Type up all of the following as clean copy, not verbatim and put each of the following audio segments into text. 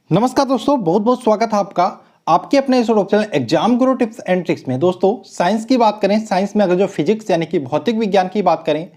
नमस्कार दोस्तों, बहुत बहुत स्वागत है आपका आपके अपने इस YouTube channel exam Guru tips and tricks में। दोस्तों, साइंस की बात करें, साइंस में अगर जो फिजिक्स यानी कि भौतिक विज्ञान की बात करें,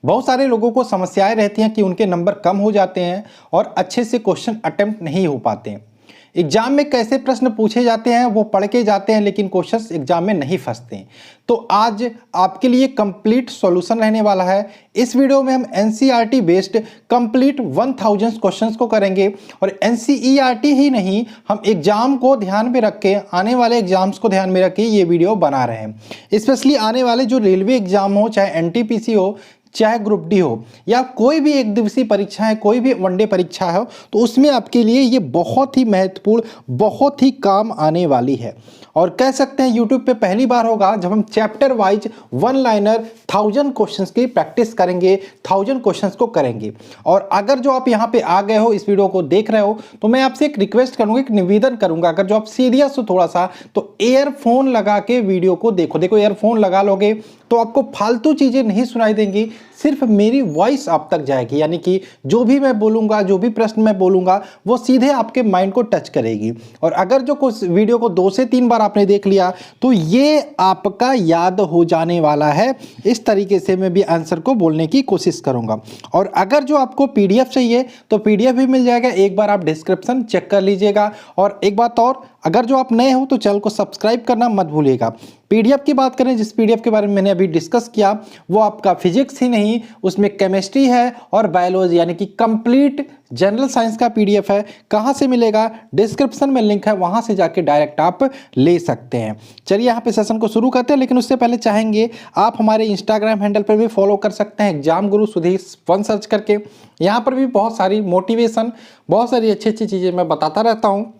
बहुत सारे लोगों को समस्याएं रहती हैं कि उनके नंबर कम हो जाते हैं और अच्छे से क्वेश्चन अटेम्प्ट नहीं हो पाते हैं। एग्जाम में कैसे प्रश्न पूछे जाते हैं वो पढ़ के जाते हैं, लेकिन क्वेश्चंस एग्जाम में नहीं फंसते हैं। तो आज आपके लिए कंप्लीट सॉल्यूशन रहने वाला है। इस वीडियो में हम एनसीईआरटी बेस्ड कंप्लीट 1000 क्वेश्चंस को करेंगे और एनसीईआरटी ही नहीं, हम एग्जाम को ध्यान में रख के, आने वाले एग्जाम्स को ध्यान में रख के ये वीडियो बना रहे हैं। स्पेशली आने वाले जो रेलवे एग्जाम हो, चाहे एनटीपीसी हो, चाहे ग्रुप डी हो, या कोई भी एक दिवसीय परीक्षा है, कोई भी वनडे परीक्षा हो, तो उसमें आपके लिए ये बहुत ही महत्वपूर्ण, बहुत ही काम आने वाली है। और कह सकते हैं यूट्यूब पे पहली बार होगा जब हम chapter wise one liner 1000 questions की प्रैक्टिस करेंगे, 1000 क्वेश्चंस को करेंगे। और अगर जो आप यहाँ पे आ गए हो, इस वीडियो को देख रहे हो, तो मैं आपसे एक रिक्वेस्ट करूंगा, एक निवेदन करूंगा, अगर जो आप सीरियस हो थोड़ा सा, तो ईयरफोन लगा के वीडियो को देखो। ईयरफोन लगा लोगे तो आपको फालतू चीजें नहीं सुनाई देंगी, सिर्फ मेरी वॉइस आप तक जाएगी, यानी कि जो भी मैं बोलूंगा, जो भी प्रश्न मैं बोलूंगा, वो सीधे आपके माइंड को टच करेगी। और अगर जो कुछ वीडियो को 2 से 3 बार आपने देख लिया तो ये आपका याद हो जाने वाला है। इस तरीके से मैं भी आंसर को बोलने की कोशिश करूंगा। और अगर जो आपको पीडीएफ चाहिए तो पीडीएफ भी मिल जाएगा, एक बार आप डिस्क्रिप्शन चेक कर लीजिएगा। और एक बात और, अगर जो आप नए हो तो चैनल को सब्सक्राइब करना मत भूलिएगा। पीडीएफ की बात करें, जिस पीडीएफ के बारे में मैंने अभी डिस्कस किया, वो आपका फिजिक्स ही नहीं, उसमें केमिस्ट्री है और बायोलॉजी, यानी कि कंप्लीट जनरल साइंस का पीडीएफ है। कहाँ से मिलेगा? डिस्क्रिप्शन में लिंक है, वहां से जाके डायरेक्ट आप ले सकते हैं। चलिए यहाँ पे सेशन को शुरू करते हैं, लेकिन उससे पहले चाहेंगे आप हमारे इंस्टाग्राम हैंडल पर भी फॉलो कर सकते हैं, एग्जाम गुरु सुधीर 1 सर्च करके। यहाँ पर भी बहुत सारी मोटिवेशन, बहुत सारी अच्छी अच्छी चीज़ें मैं बताता रहता हूँ।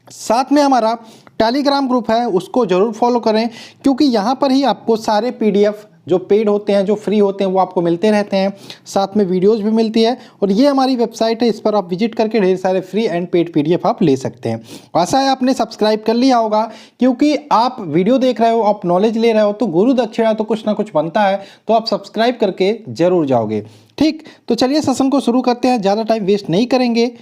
साथ में हमारा टेलीग्राम ग्रुप है, उसको जरूर फॉलो करें, क्योंकि यहाँ पर ही आपको सारे पीडीएफ जो पेड होते हैं, जो फ्री होते हैं, वो आपको मिलते रहते हैं। साथ में वीडियोस भी मिलती है। और ये हमारी वेबसाइट है, इस पर आप विजिट करके ढेर सारे फ्री एंड पेड पीडीएफ आप ले सकते हैं। आशा है आपने सब्सक्राइब कर लिया होगा, क्योंकि आप वीडियो देख रहे हो, आप नॉलेज ले रहे हो, तो गुरु दक्षिणा तो कुछ ना कुछ बनता है, तो आप सब्सक्राइब करके जरूर जाओगे। ठीक, तो चलिए सेशन को शुरू करते हैं, ज़्यादा टाइम वेस्ट नहीं करेंगे।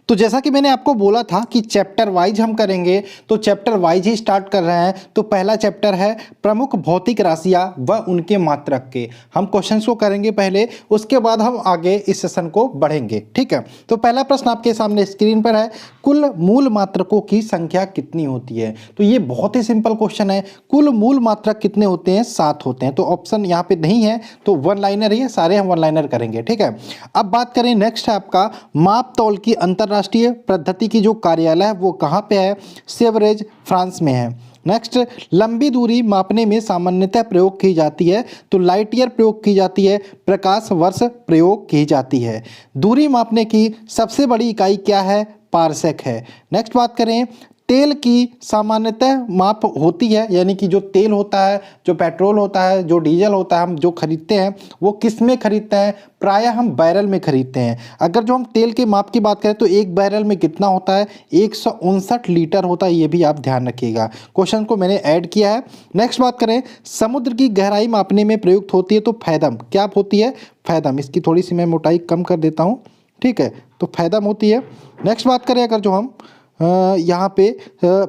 तो जैसा कि मैंने आपको बोला था कि चैप्टर वाइज हम करेंगे, तो चैप्टर वाइज ही स्टार्ट कर रहे हैं। तो पहला चैप्टर है प्रमुख भौतिक राशियां व उनके मात्रक के। हम क्वेश्चंस को करेंगे पहले, उसके बाद हम आगे इस सेशन को बढ़ेंगे। ठीक है, तो पहला प्रश्न आपके सामने स्क्रीन पर है, कुल मूल मात्रकों की संख्या कितनी होती है? तो ये बहुत ही सिंपल क्वेश्चन है। कुल मूल मात्रक कितने होते हैं? 7 होते हैं। तो ऑप्शन यहाँ पे नहीं है, तो वन लाइनर ही है, सारे हम वन लाइनर करेंगे। ठीक है, अब बात करें, नेक्स्ट है आपका माप तौल की अंतरराष्ट्रीय पद्धति की जो कार्यालय है वो कहाँ पे है? सेवरेज, फ्रांस में है। नेक्स्ट, लंबी दूरी मापने में सामान्यतः प्रयोग की जाती है, तो लाइट ईयर प्रयोग की जाती है, प्रकाश वर्ष प्रयोग की जाती है। दूरी मापने की सबसे बड़ी इकाई क्या है? पारसेक है। नेक्स्ट बात करें, तेल की सामान्यतः माप होती है, यानी कि जो तेल होता है, जो पेट्रोल होता है, जो डीजल होता है, हम जो खरीदते हैं वो किस में खरीदते हैं? प्रायः हम बैरल में खरीदते हैं। अगर जो हम तेल के माप की बात करें तो एक बैरल में कितना होता है? 159 लीटर होता है। ये भी आप ध्यान रखिएगा, क्वेश्चन को मैंने ऐड किया है। नेक्स्ट बात करें, समुद्र की गहराई मापने में प्रयुक्त होती है, तो फैदम क्या होती है? फैदम। इसकी थोड़ी सी मैं मोटाई कम कर देता हूँ। ठीक है, तो फैदम होती है। नेक्स्ट बात करें, अगर जो हम यहाँ पे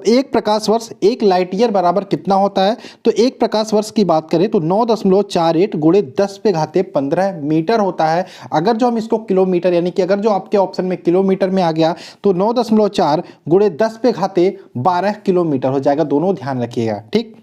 एक प्रकाश वर्ष, एक लाइट ईयर बराबर कितना होता है? तो एक प्रकाश वर्ष की बात करें तो 9.48 गुणे 10⁻15 मीटर होता है। अगर जो हम इसको किलोमीटर, यानी कि अगर जो आपके ऑप्शन में किलोमीटर में आ गया तो 9.4 गुणे 10⁻12 किलोमीटर हो जाएगा। दोनों ध्यान रखिएगा। ठीक,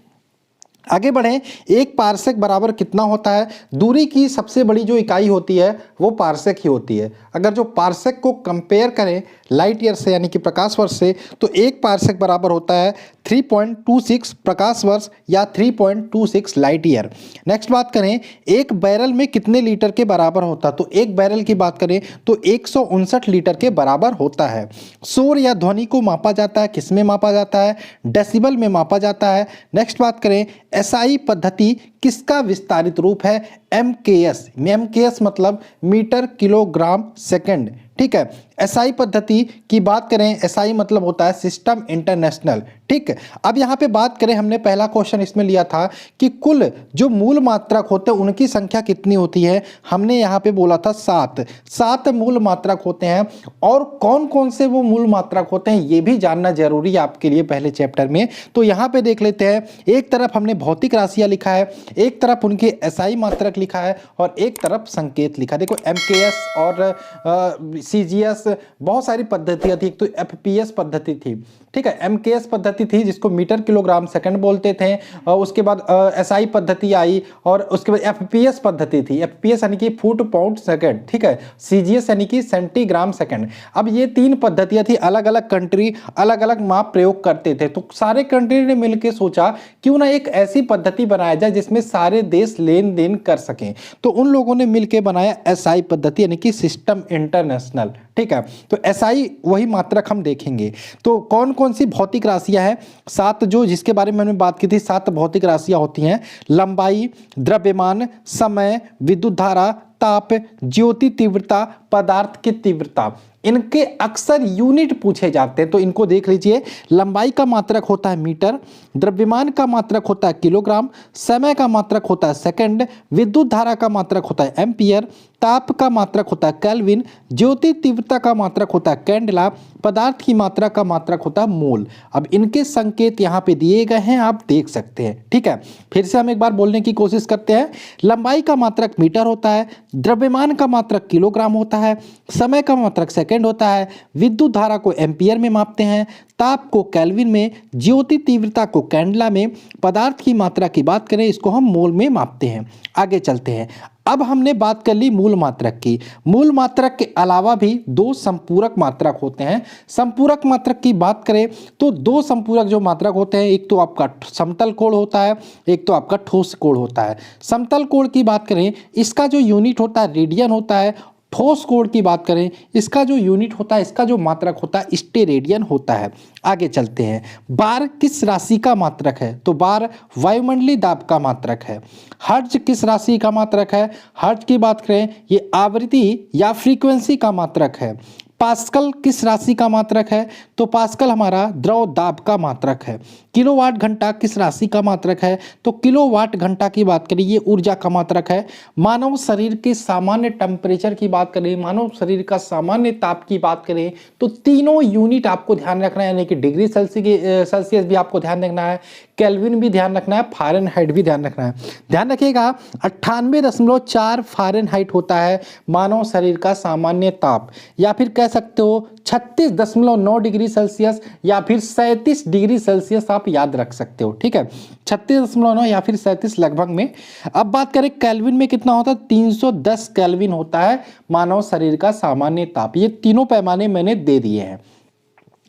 आगे बढ़ें, एक पारसेक बराबर कितना होता है? दूरी की सबसे बड़ी जो इकाई होती है वो पारसेक ही होती है। अगर जो पारसेक को कंपेयर करें लाइट ईयर से, यानी कि प्रकाश वर्ष से, तो एक पारसेक बराबर होता है 3.26 प्रकाश वर्ष या 3.26 लाइट ईयर। नेक्स्ट बात करें, एक बैरल में कितने लीटर के बराबर होता है? तो एक बैरल की बात करें तो 159 लीटर के बराबर होता है। शोर या ध्वनि को मापा जाता है, किस में मापा जाता है? डेसिबल में मापा जाता है। नेक्स्ट बात करें, एसआई पद्धति किसका विस्तारित रूप है? एमकेएस। एमकेएस मतलब मीटर किलोग्राम सेकंड। ठीक है। एसआई पद्धति की बात करें, एसआई मतलब होता है सिस्टम इंटरनेशनल, ठीक है। अब यहाँ पे बात करें, हमने पहला क्वेश्चन इसमें लिया था कि कुल जो मूल मात्रक होते हैं उनकी संख्या कितनी होती है। हमने यहाँ पे बोला था 7 मूल मात्रक होते हैं। और कौन कौन से वो मूल मात्रक होते हैं ये भी जानना जरूरी है आपके लिए पहले चैप्टर में। तो यहाँ पे देख लेते हैं, एक तरफ हमने भौतिक राशियां लिखा है, एक तरफ उनके एसआई मात्रक लिखा है और एक तरफ संकेत लिखा है। देखो एमकेएस और सीजीएस बहुत सारी पद्धतियां थी। एक तो एफपीएस पद्धति थी, ठीक है, एमकेएस पद्धति थी जिसको मीटर किलोग्राम सेकंड बोलते थे, और उसके बाद एसआई पद्धति आई और उसके बाद एफपीएस पद्धति थी। एफपीएस यानी कि फुट पाउंड सेकंड, ठीक है, सीजीएस यानी कि सेंटीग्राम सेकंड। अब ये 3 पद्धतियां थी, अलग अलग कंट्री अलग अलग माप प्रयोग करते थे। तो सारे कंट्री ने मिलकर सोचा क्यों ना एक ऐसी पद्धति बनाया जाए जिसमें सारे देश लेन देन कर सकें। तो उन लोगों ने मिलकर बनाया एसआई पद्धति यानी कि सिस्टम इंटरनेशनल, ठीक है। तो एसआई वही मात्रक हम देखेंगे। तो कौन कौन सी भौतिक राशियां हैं? 7, जो जिसके बारे में मैंने बात की थी, 7 भौतिक राशियां होती हैं। लंबाई, द्रव्यमान, समय, विद्युत धारा, ताप, ज्योति तीव्रता, पदार्थ की तीव्रता। इनके अक्सर यूनिट पूछे जाते हैं, तो इनको देख लीजिए। लंबाई का मात्रक होता है मीटर, द्रव्यमान का मात्रक होता है किलोग्राम, समय का मात्रक होता है सेकंड, विद्युत धारा का मात्रक होता है एम्पियर, ताप का मात्रक होता है केल्विन, ज्योति तीव्रता का मात्रक होता है कैंडेला, पदार्थ की मात्रा का मात्रक होता है मोल। अब इनके संकेत यहाँ पे दिए गए हैं, आप देख सकते हैं, ठीक है। फिर से हम एक बार बोलने की कोशिश करते हैं। लंबाई का मात्रक मीटर होता है, द्रव्यमान का मात्रक किलोग्राम होता है, समय का मात्रक सेकंड होता है, विद्युत धारा को एम्पियर में मापते हैं, ताप को केल्विन में, ज्योति तीव्रता को कैंडेला में, पदार्थ की मात्रा की बात करें इसको हम मोल में मापते हैं। आगे चलते हैं। अब हमने बात कर ली मूल मात्रक की। मूल मात्रक के अलावा भी 2 संपूरक मात्रक होते हैं। संपूरक मात्रक की बात करें तो 2 संपूरक जो मात्रक होते हैं, एक तो आपका समतल कोण होता है, एक तो आपका ठोस कोण होता है। समतल कोण की बात करें, इसका जो यूनिट होता है रेडियन होता है। ठोस कोण की बात करें, इसका जो यूनिट होता है, इसका जो मात्रक होता है स्टेरेडियन होता है। आगे चलते हैं। बार किस राशि का मात्रक है? तो बार वायुमंडलीय दाब का मात्रक है। हर्ट्ज किस राशि का मात्रक है? हर्ट्ज की बात करें, ये आवृत्ति या फ्रीक्वेंसी का मात्रक है। पास्कल किस राशि का मात्रक है? तो पास्कल हमारा द्रव दाब का मात्रक है। किलोवाट घंटा किस राशि का मात्रक है? तो किलोवाट घंटा की बात करें, ये ऊर्जा का मात्रक है। मानव शरीर के सामान्य टेम्परेचर की बात करें, मानव शरीर का सामान्य ताप की बात करें, तो तीनों यूनिट आपको ध्यान रखना है, यानी कि डिग्री सेल्सियस भी आपको ध्यान रखना है, केल्विन भी ध्यान रखना है, फारेनहाइट भी ध्यान रखना है। ध्यान रखिएगा 98.4 फारेनहाइट होता है मानव शरीर का सामान्य ताप, या फिर कह सकते हो 36.9 डिग्री सेल्सियस या फिर 37 डिग्री सेल्सियस आप याद रख सकते हो, ठीक है। 36.9 या फिर 37 लगभग में। अब बात करें केल्विन में कितना होता है? 310 केल्विन होता है मानव शरीर का सामान्य ताप। ये तीनों पैमाने मैंने दे दिए हैं।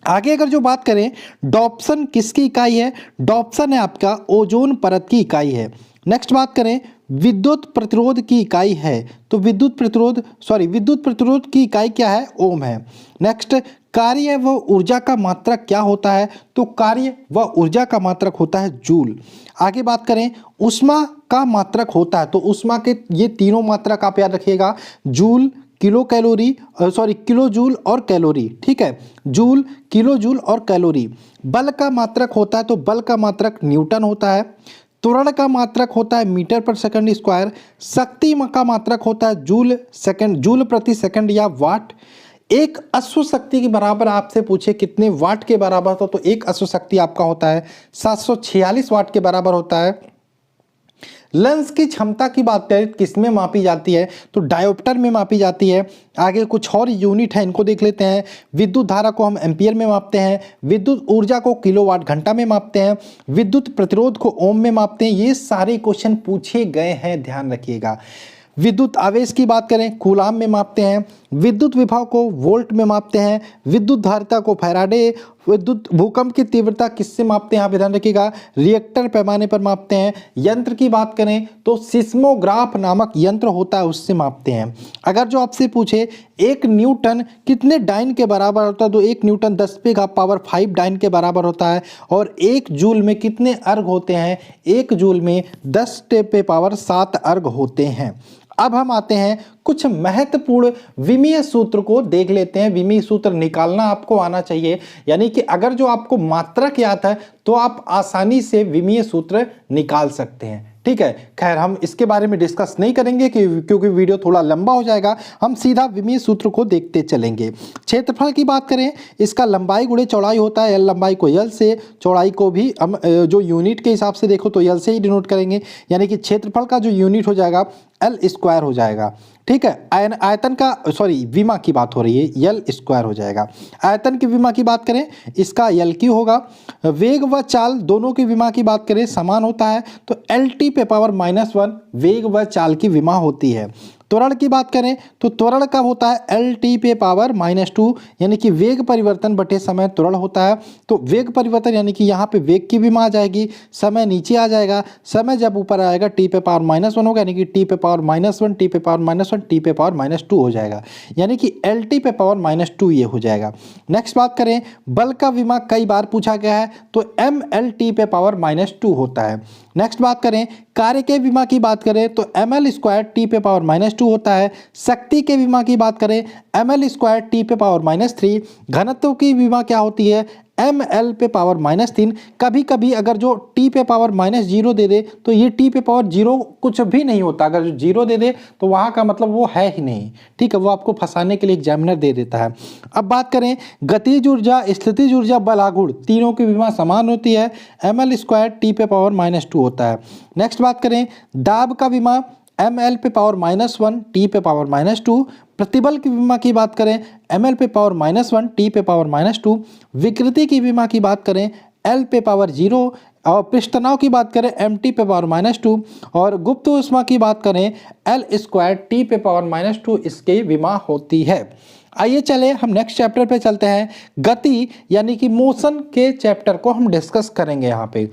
आगे अगर जो बात करें, डॉप्सन किसकी इकाई है? डॉप्सन है आपका ओजोन परत की इकाई है। नेक्स्ट बात करें, विद्युत प्रतिरोध की इकाई है, तो विद्युत प्रतिरोध की इकाई क्या है? ओम है। नेक्स्ट, कार्य व ऊर्जा का मात्रक क्या होता है? तो कार्य व ऊर्जा का मात्रक होता है जूल। आगे बात करें, ऊष्मा का मात्रक होता है, तो ऊष्मा के ये तीनों मात्रक आप याद रखिएगा, जूल, किलो जूल और कैलोरी, ठीक है। जूल, किलो जूल और कैलोरी। बल का मात्रक होता है, तो बल का मात्रक न्यूटन होता है। त्वरण का मात्रक होता है मीटर पर सेकंड स्क्वायर। शक्ति का मात्रक होता है जूल प्रति सेकंड या वाट। एक अश्व शक्ति के बराबर आपसे पूछे कितने वाट के बराबर तो एक अश्व शक्ति आपका होता है 746 वाट के बराबर होता है। लेंस की क्षमता की बात करें किस में मापी जाती है? तो डायोप्टर में मापी जाती है। आगे कुछ और यूनिट है, इनको देख लेते हैं। विद्युत धारा को हम एम्पियर में मापते हैं, विद्युत ऊर्जा को किलोवाट घंटा में मापते हैं, विद्युत प्रतिरोध को ओम में मापते हैं। ये सारे क्वेश्चन पूछे गए हैं, ध्यान रखिएगा। विद्युत आवेश की बात करें, कूलाम में मापते हैं। विद्युत विभव को वोल्ट में मापते हैं। विद्युत धारिता को फैराडे। विद्युत भूकंप की तीव्रता किससे मापते हैं? आप ध्यान रखिएगा, रिएक्टर पैमाने पर मापते हैं। यंत्र की बात करें तो सिस्मोग्राफ नामक यंत्र होता है, उससे मापते हैं। अगर जो आपसे पूछे 1 न्यूटन कितने डाइन के बराबर होता है, तो 1 न्यूटन 10⁵ डाइन के बराबर होता है। और 1 जूल में कितने अर्घ होते हैं? 1 जूल में 10⁻7 अर्घ होते हैं। अब हम आते हैं कुछ महत्वपूर्ण विमीय सूत्र को देख लेते हैं। विमीय सूत्र निकालना आपको आना चाहिए, यानी कि अगर जो आपको मात्रक याद है तो आप आसानी से विमीय सूत्र निकाल सकते हैं। ठीक है, खैर हम इसके बारे में डिस्कस नहीं करेंगे क्योंकि वीडियो थोड़ा लंबा हो जाएगा। हम सीधा विमीय सूत्र को देखते चलेंगे। क्षेत्रफल की बात करें, इसका लंबाई गुणे चौड़ाई होता है। एल लंबाई को एल से, चौड़ाई को भी हम जो यूनिट के हिसाब से देखो तो एल से ही डिनोट करेंगे, यानी कि क्षेत्रफल का जो यूनिट हो जाएगा एल स्क्वायर हो जाएगा। ठीक है, आयतन का विमा की बात हो रही है, एल स्क्वायर हो जाएगा। आयतन की विमा की बात करें, इसका एल क्यू होगा। वेग व चाल दोनों की विमा की बात करें समान होता है, तो एल टी पे पावर -1 वेग व चाल की विमा होती है। त्वरण की बात करें तो त्वरण कब होता है, एल टी पे पावर -2, यानी कि वेग परिवर्तन बटे समय त्वरण होता है। तो वेग परिवर्तन यानी कि यहाँ पे वेग की विमा आ जाएगी, समय नीचे आ जाएगा, समय जब ऊपर आएगा टी पे पावर -1 होगा, यानी कि टी पे पावर -1, टी पे पावर -1, टी पे पावर -2 हो जाएगा, यानी कि एल टी पे पावर -2 ये हो जाएगा। नेक्स्ट बात करें, बल का विमा कई बार पूछा गया है, तो एम एल टी पे पावर -2 होता है। नेक्स्ट बात करें, कार्य के विमा की बात करें तो एम एल स्क्वायर टी पे पावर -2 होता है। शक्ति के विमा की बात करें एम एल स्क्वायर टी पे पावर -3। घनत्व की विमा क्या होती है, एम एल पे पावर -3। कभी कभी अगर जो टी पे पावर -0 दे दे तो ये टी पे पावर 0 कुछ भी नहीं होता, अगर जो 0 दे दे तो वहाँ का मतलब वो है ही नहीं। ठीक है, वो आपको फंसाने के लिए एग्जामिनर दे देता है। अब बात करें गतिज ऊर्जा, स्थितिज ऊर्जा, बल आघूर्ण, तीनों की विमा समान होती है, एम एल स्क्वायर टी पे पावर -2 होता है। नेक्स्ट बात करें दाब का विमा एम एल पे पावर -1 टी पे पावर -2। प्रतिबल की विमा की बात करें एम एल पे पावर -1 टी पे पावर -2। विकृति की विमा की बात करें एल पे पावर 0, और पृष्ठ तनाव की बात करें एम टी पे पावर -2, और गुप्त ऊष्मा की बात करें एल स्क्वायर टी पे पावर -2 इसकी विमा होती है। आइए चले हम नेक्स्ट चैप्टर पे चलते हैं। गति यानी कि मोशन के चैप्टर को हम डिस्कस करेंगे यहाँ पे।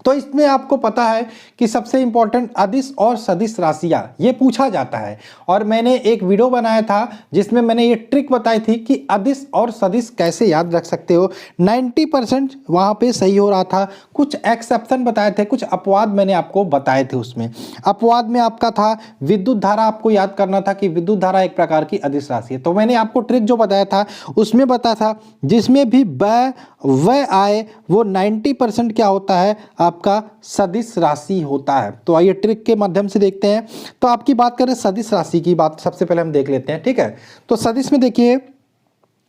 तो इसमें आपको पता है कि सबसे इंपॉर्टेंट अदिश और सदिश राशियां ये पूछा जाता है, और मैंने एक वीडियो बनाया था जिसमें मैंने ये ट्रिक बताई थी कि अदिश और सदिश कैसे याद रख सकते हो। 90% वहाँ पे सही हो रहा था, कुछ एक्सेप्शन बताए थे, कुछ अपवाद मैंने आपको बताए थे। उसमें अपवाद में आपका था विद्युत धारा, आपको याद करना था कि विद्युत धारा एक प्रकार की अदिश राशि है। तो मैंने आपको ट्रिक जो बताया था उसमें बताया था जिसमें भी व आए वो 90% क्या होता है आपका सदिश राशि होता है। तो आइए ट्रिक के माध्यम से देखते हैं। तो आपकी बात करें सदिश राशि की बात सबसे पहले हम देख लेते हैं। ठीक है, तो सदिश में देखिए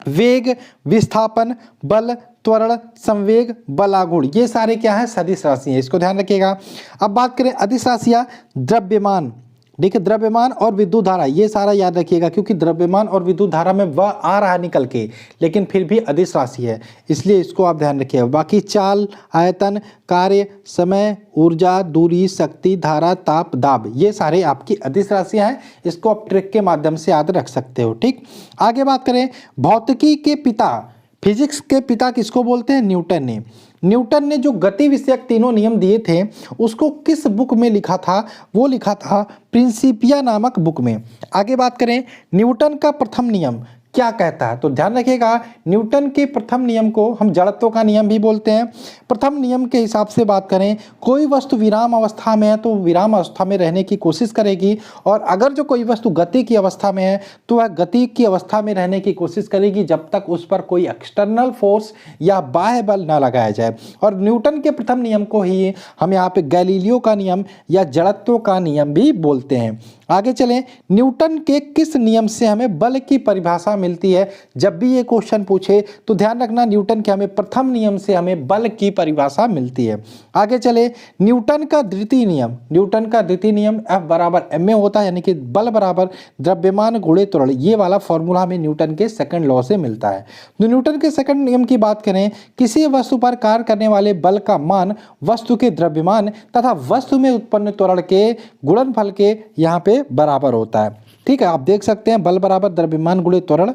वेग, विस्थापन, बल, त्वरण, संवेग, बल आघूर्ण, ये सारे क्या है सदिश राशि हैं, इसको ध्यान रखिएगा। अब बात करें अदिश राशियां, द्रव्यमान, देखिए द्रव्यमान और विद्युत धारा, ये सारा याद रखिएगा क्योंकि द्रव्यमान और विद्युत धारा में वह आ रहा है निकल के, लेकिन फिर भी अदिश राशि है, इसलिए इसको आप ध्यान रखिएगा। बाकी चाल, आयतन, कार्य, समय, ऊर्जा, दूरी, शक्ति, धारा, ताप, दाब, ये सारे आपकी अदिश राशियां हैं, इसको आप ट्रिक के माध्यम से याद रख सकते हो। ठीक, आगे बात करें भौतिकी के पिता, फिजिक्स के पिता किसको बोलते हैं, न्यूटन ने। न्यूटन ने जो गति विषयक तीनों नियम दिए थे उसको किस बुक में लिखा था, वो लिखा था प्रिंसिपिया नामक बुक में। आगे बात करें न्यूटन का प्रथम नियम क्या कहता है, तो ध्यान रखिएगा न्यूटन के प्रथम नियम को हम जड़त्व का नियम भी बोलते हैं। प्रथम नियम के हिसाब से बात करें, कोई वस्तु विराम अवस्था में है तो विराम अवस्था में रहने की कोशिश करेगी, और अगर जो कोई वस्तु गति की अवस्था में है तो वह गति की अवस्था में रहने की कोशिश करेगी जब तक उस पर कोई एक्सटर्नल फोर्स या बाह्य बल न लगाया जाए। और न्यूटन के प्रथम नियम को ही हम यहाँ पे गैलीलियो का नियम या जड़त्व का नियम भी बोलते हैं। आगे चलें, न्यूटन के किस नियम से हमें बल की परिभाषा मिलती है, जब भी ये क्वेश्चन पूछे तो ध्यान रखना न्यूटन के हमें प्रथम नियम से हमें बल की परिभाषा मिलती है। आगे चले, न्यूटन का द्वितीय नियम, न्यूटन का द्वितीय नियम F बराबर ma होता है, यानी कि बल बराबर द्रव्यमान गुणे त्वरण, ये वाला फॉर्मूला हमें न्यूटन के सेकंड लॉ से मिलता है। तो न्यूटन के सेकंड नियम की बात करें, किसी वस्तु पर कार्य करने वाले बल का मान वस्तु के द्रव्यमान तथा वस्तु में उत्पन्न त्वरण के गुणनफल के यहाँ पे बराबर होता है। ठीक है, आप देख सकते हैं बल बराबर द्रव्यमान गुणे त्वरण।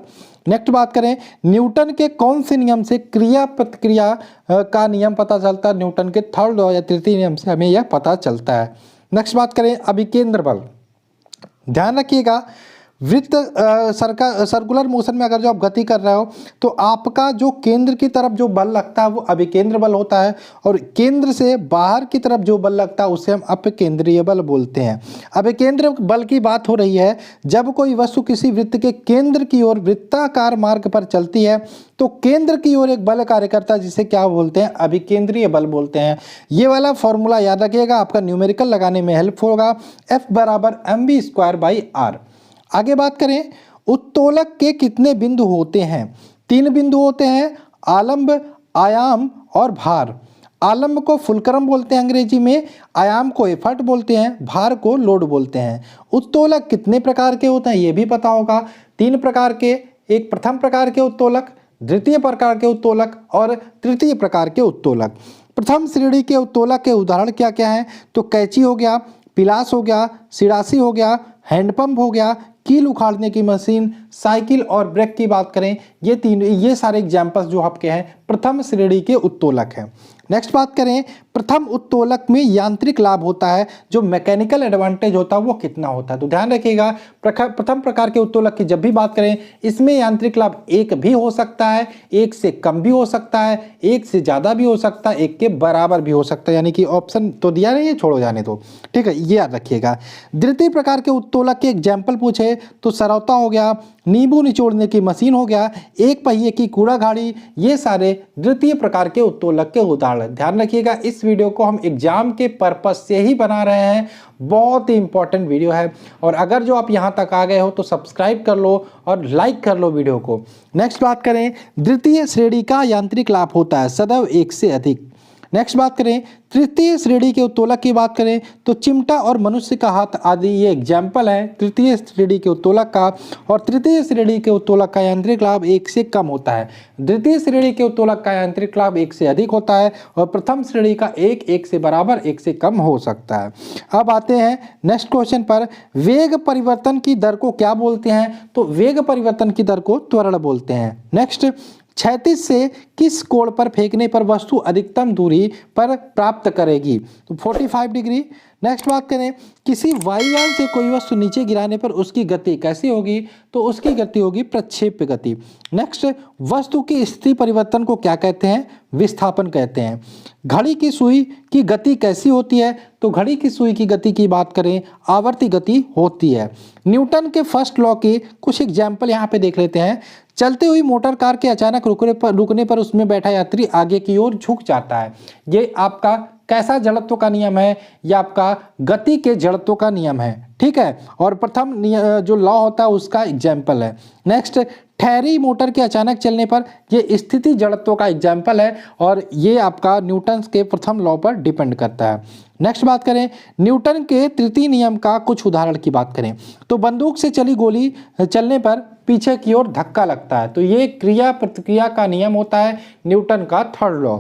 नेक्स्ट बात करें, न्यूटन के कौन से नियम से क्रिया प्रतिक्रिया का नियम पता चलता है, न्यूटन के थर्ड लॉ या तृतीय नियम से हमें यह पता चलता है। नेक्स्ट बात करें अभिकेंद्र बल, ध्यान रखिएगा वृत्त सर्कुलर मोशन में अगर जो आप गति कर रहे हो तो आपका जो केंद्र की तरफ जो बल लगता है वो अभिकेंद्र बल होता है, और केंद्र से बाहर की तरफ जो बल लगता है उसे हम अपकेंद्रीय बल बोलते हैं। अभिकेंद्र बल की बात हो रही है जब कोई वस्तु किसी वृत्त के केंद्र की ओर वृत्ताकार मार्ग पर चलती है तो केंद्र की ओर एक बल कार्य करता है जिसे क्या बोलते हैं, अभिकेंद्रीय बल बोलते हैं। ये वाला फॉर्मूला याद रखिएगा, आपका न्यूमेरिकल लगाने में हेल्प होगा। F बराबर mv²/r। आगे बात करें, उत्तोलक के कितने बिंदु होते हैं? 3 बिंदु होते हैं, आलंब, आयाम और भार। आलंब को फुलक्रम बोलते हैं अंग्रेजी में, आयाम को एफर्ट बोलते हैं, भार को लोड बोलते हैं। उत्तोलक कितने प्रकार के होते हैं ये भी पता होगा, 3 प्रकार के, एक प्रथम प्रकार के उत्तोलक, द्वितीय प्रकार के उत्तोलक और तृतीय प्रकार के उत्तोलक। प्रथम श्रेणी के उत्तोलक के उदाहरण क्या क्या हैं? तो कैंची हो गया, पिलास हो गया, सिरासी हो गया, हैंडपंप हो गया, कील उखाड़ने की मशीन, साइकिल और ब्रेक की बात करें, ये सारे एग्जाम्पल्स जो आपके हैं प्रथम श्रेणी के उत्तोलक हैं। नेक्स्ट बात करें, प्रथम उत्तोलक में यांत्रिक लाभ होता है, जो मैकेनिकल एडवांटेज होता है वो कितना होता है? तो ध्यान रखिएगा, प्रथम प्रकार के उत्तोलक की जब भी बात करें इसमें यांत्रिक लाभ 1 भी हो सकता है, 1 से कम भी हो सकता है, 1 से ज़्यादा भी हो सकता है, 1 के बराबर भी हो सकता है, यानी कि ऑप्शन तो दिया नहीं है, छोड़ो जाने दो, ठीक है, ये याद रखिएगा। द्वितीय प्रकार के उत्तोलक के एग्जाम्पल पूछे तो सरौता हो गया, नींबू निचोड़ने की मशीन हो गया, एक पहिए की कूड़ा गाड़ी, ये सारे द्वितीय प्रकार के उत्तोलक के उदाहरण। ध्यान रखिएगा, इस वीडियो को हम एग्जाम के पर्पस से ही बना रहे हैं, बहुत ही इंपॉर्टेंट वीडियो है, और अगर जो आप यहाँ तक आ गए हो तो सब्सक्राइब कर लो और लाइक कर लो वीडियो को। नेक्स्ट बात करें, द्वितीय श्रेणी का यांत्रिक लाभ होता है सदैव 1 से अधिक। नेक्स्ट बात करें, तृतीय श्रेणी के उत्तोलक की बात करें तो चिमटा और मनुष्य का हाथ आदि ये एग्जाम्पल है तृतीय श्रेणी के उत्तोलक का, और तृतीय श्रेणी के उत्तोलक का यांत्रिक लाभ 1 से कम होता है। द्वितीय श्रेणी के उत्तोलक का यांत्रिक लाभ 1 से अधिक होता है, और प्रथम श्रेणी का 1 से बराबर 1 से कम हो सकता है। अब आते हैं नेक्स्ट क्वेश्चन पर, वेग परिवर्तन की दर को क्या बोलते हैं? तो वेग परिवर्तन की दर को त्वरण बोलते हैं। नेक्स्ट, क्षैतिज से किस कोण पर फेंकने पर वस्तु अधिकतम दूरी पर प्राप्त करेगी? तो 45 डिग्री। नेक्स्ट बात करें, किसी वायुयान से कोई वस्तु नीचे गिराने पर उसकी गति कैसी होगी? तो उसकी गति होगी प्रक्षेप्य गति। नेक्स्ट, वस्तु की स्थिति परिवर्तन को क्या कहते हैं? विस्थापन कहते हैं। घड़ी की सुई की गति कैसी होती है? तो घड़ी की सुई की गति की बात करें आवर्ती गति होती है। न्यूटन के फर्स्ट लॉ के कुछ एग्जाम्पल यहाँ पे देख लेते हैं। चलती हुई मोटर कार के अचानक रुकने पर उसमें बैठा यात्री आगे की ओर झुक जाता है। ये आपका कैसा जड़त्व का नियम है? या आपका गति के जड़त्व का नियम है, ठीक है, और प्रथम जो लॉ होता है उसका एग्जाम्पल है। नेक्स्ट, ठहरी मोटर के अचानक चलने पर, ये स्थिति जड़त्व का एग्जाम्पल है, और ये आपका न्यूटन के प्रथम लॉ पर डिपेंड करता है। नेक्स्ट बात करें, न्यूटन के तृतीय नियम का कुछ उदाहरण की बात करें तो बंदूक से चली गोली चलने पर पीछे की ओर धक्का लगता है, तो ये क्रिया प्रतिक्रिया का नियम होता है, न्यूटन का थर्ड लॉ।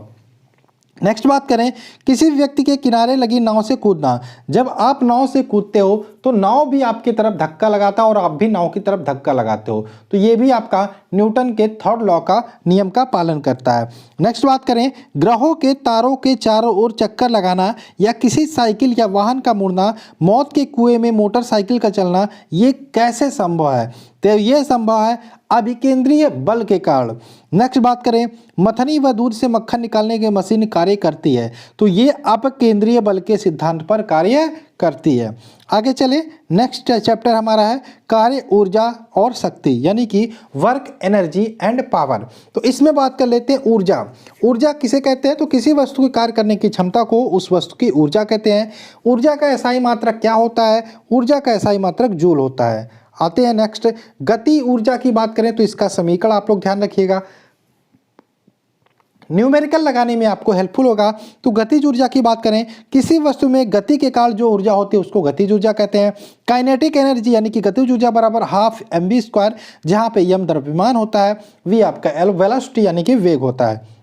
नेक्स्ट बात करें, किसी व्यक्ति के किनारे लगी नाव से कूदना। जब आप नाव से कूदते हो तो नाव भी आपकी तरफ धक्का लगाता है और आप भी नाव की तरफ धक्का लगाते हो, तो ये भी आपका न्यूटन के थर्ड लॉ का नियम का पालन करता है। नेक्स्ट बात करें, ग्रहों के तारों के चारों ओर चक्कर लगाना या किसी साइकिल या वाहन का मुड़ना, मौत के कुएं में मोटरसाइकिल का चलना, ये कैसे संभव है? तो ये संभव है अभिकेंद्रीय बल के कारण। नेक्स्ट बात करें, मथनी व दूध से मक्खन निकालने की मशीन कार्य करती है, तो ये अपकेंद्रीय बल के सिद्धांत पर कार्य करती है। आगे चले, नेक्स्ट चैप्टर हमारा है कार्य, ऊर्जा और शक्ति, यानी कि वर्क, एनर्जी एंड पावर। तो इसमें बात कर लेते हैं ऊर्जा। ऊर्जा किसे कहते हैं? तो किसी वस्तु के कार्य करने की क्षमता को उस वस्तु की ऊर्जा कहते हैं। ऊर्जा का एसआई मात्रक क्या होता है? ऊर्जा का एसआई मात्रक जूल होता है। आते हैं नेक्स्ट, गति ऊर्जा की बात करें तो इसका समीकरण आप लोग ध्यान रखिएगा, न्यूमेरिकल लगाने में आपको हेल्पफुल होगा। तो गतिज ऊर्जा की बात करें, किसी वस्तु में गति के कारण जो ऊर्जा होती है उसको गतिज ऊर्जा कहते हैं। काइनेटिक एनर्जी यानी कि गतिज ऊर्जा बराबर हाफ mv², जहाँ पे m द्रव्यमान होता है, v आपका l वेलोसिटी यानी कि वेग होता है।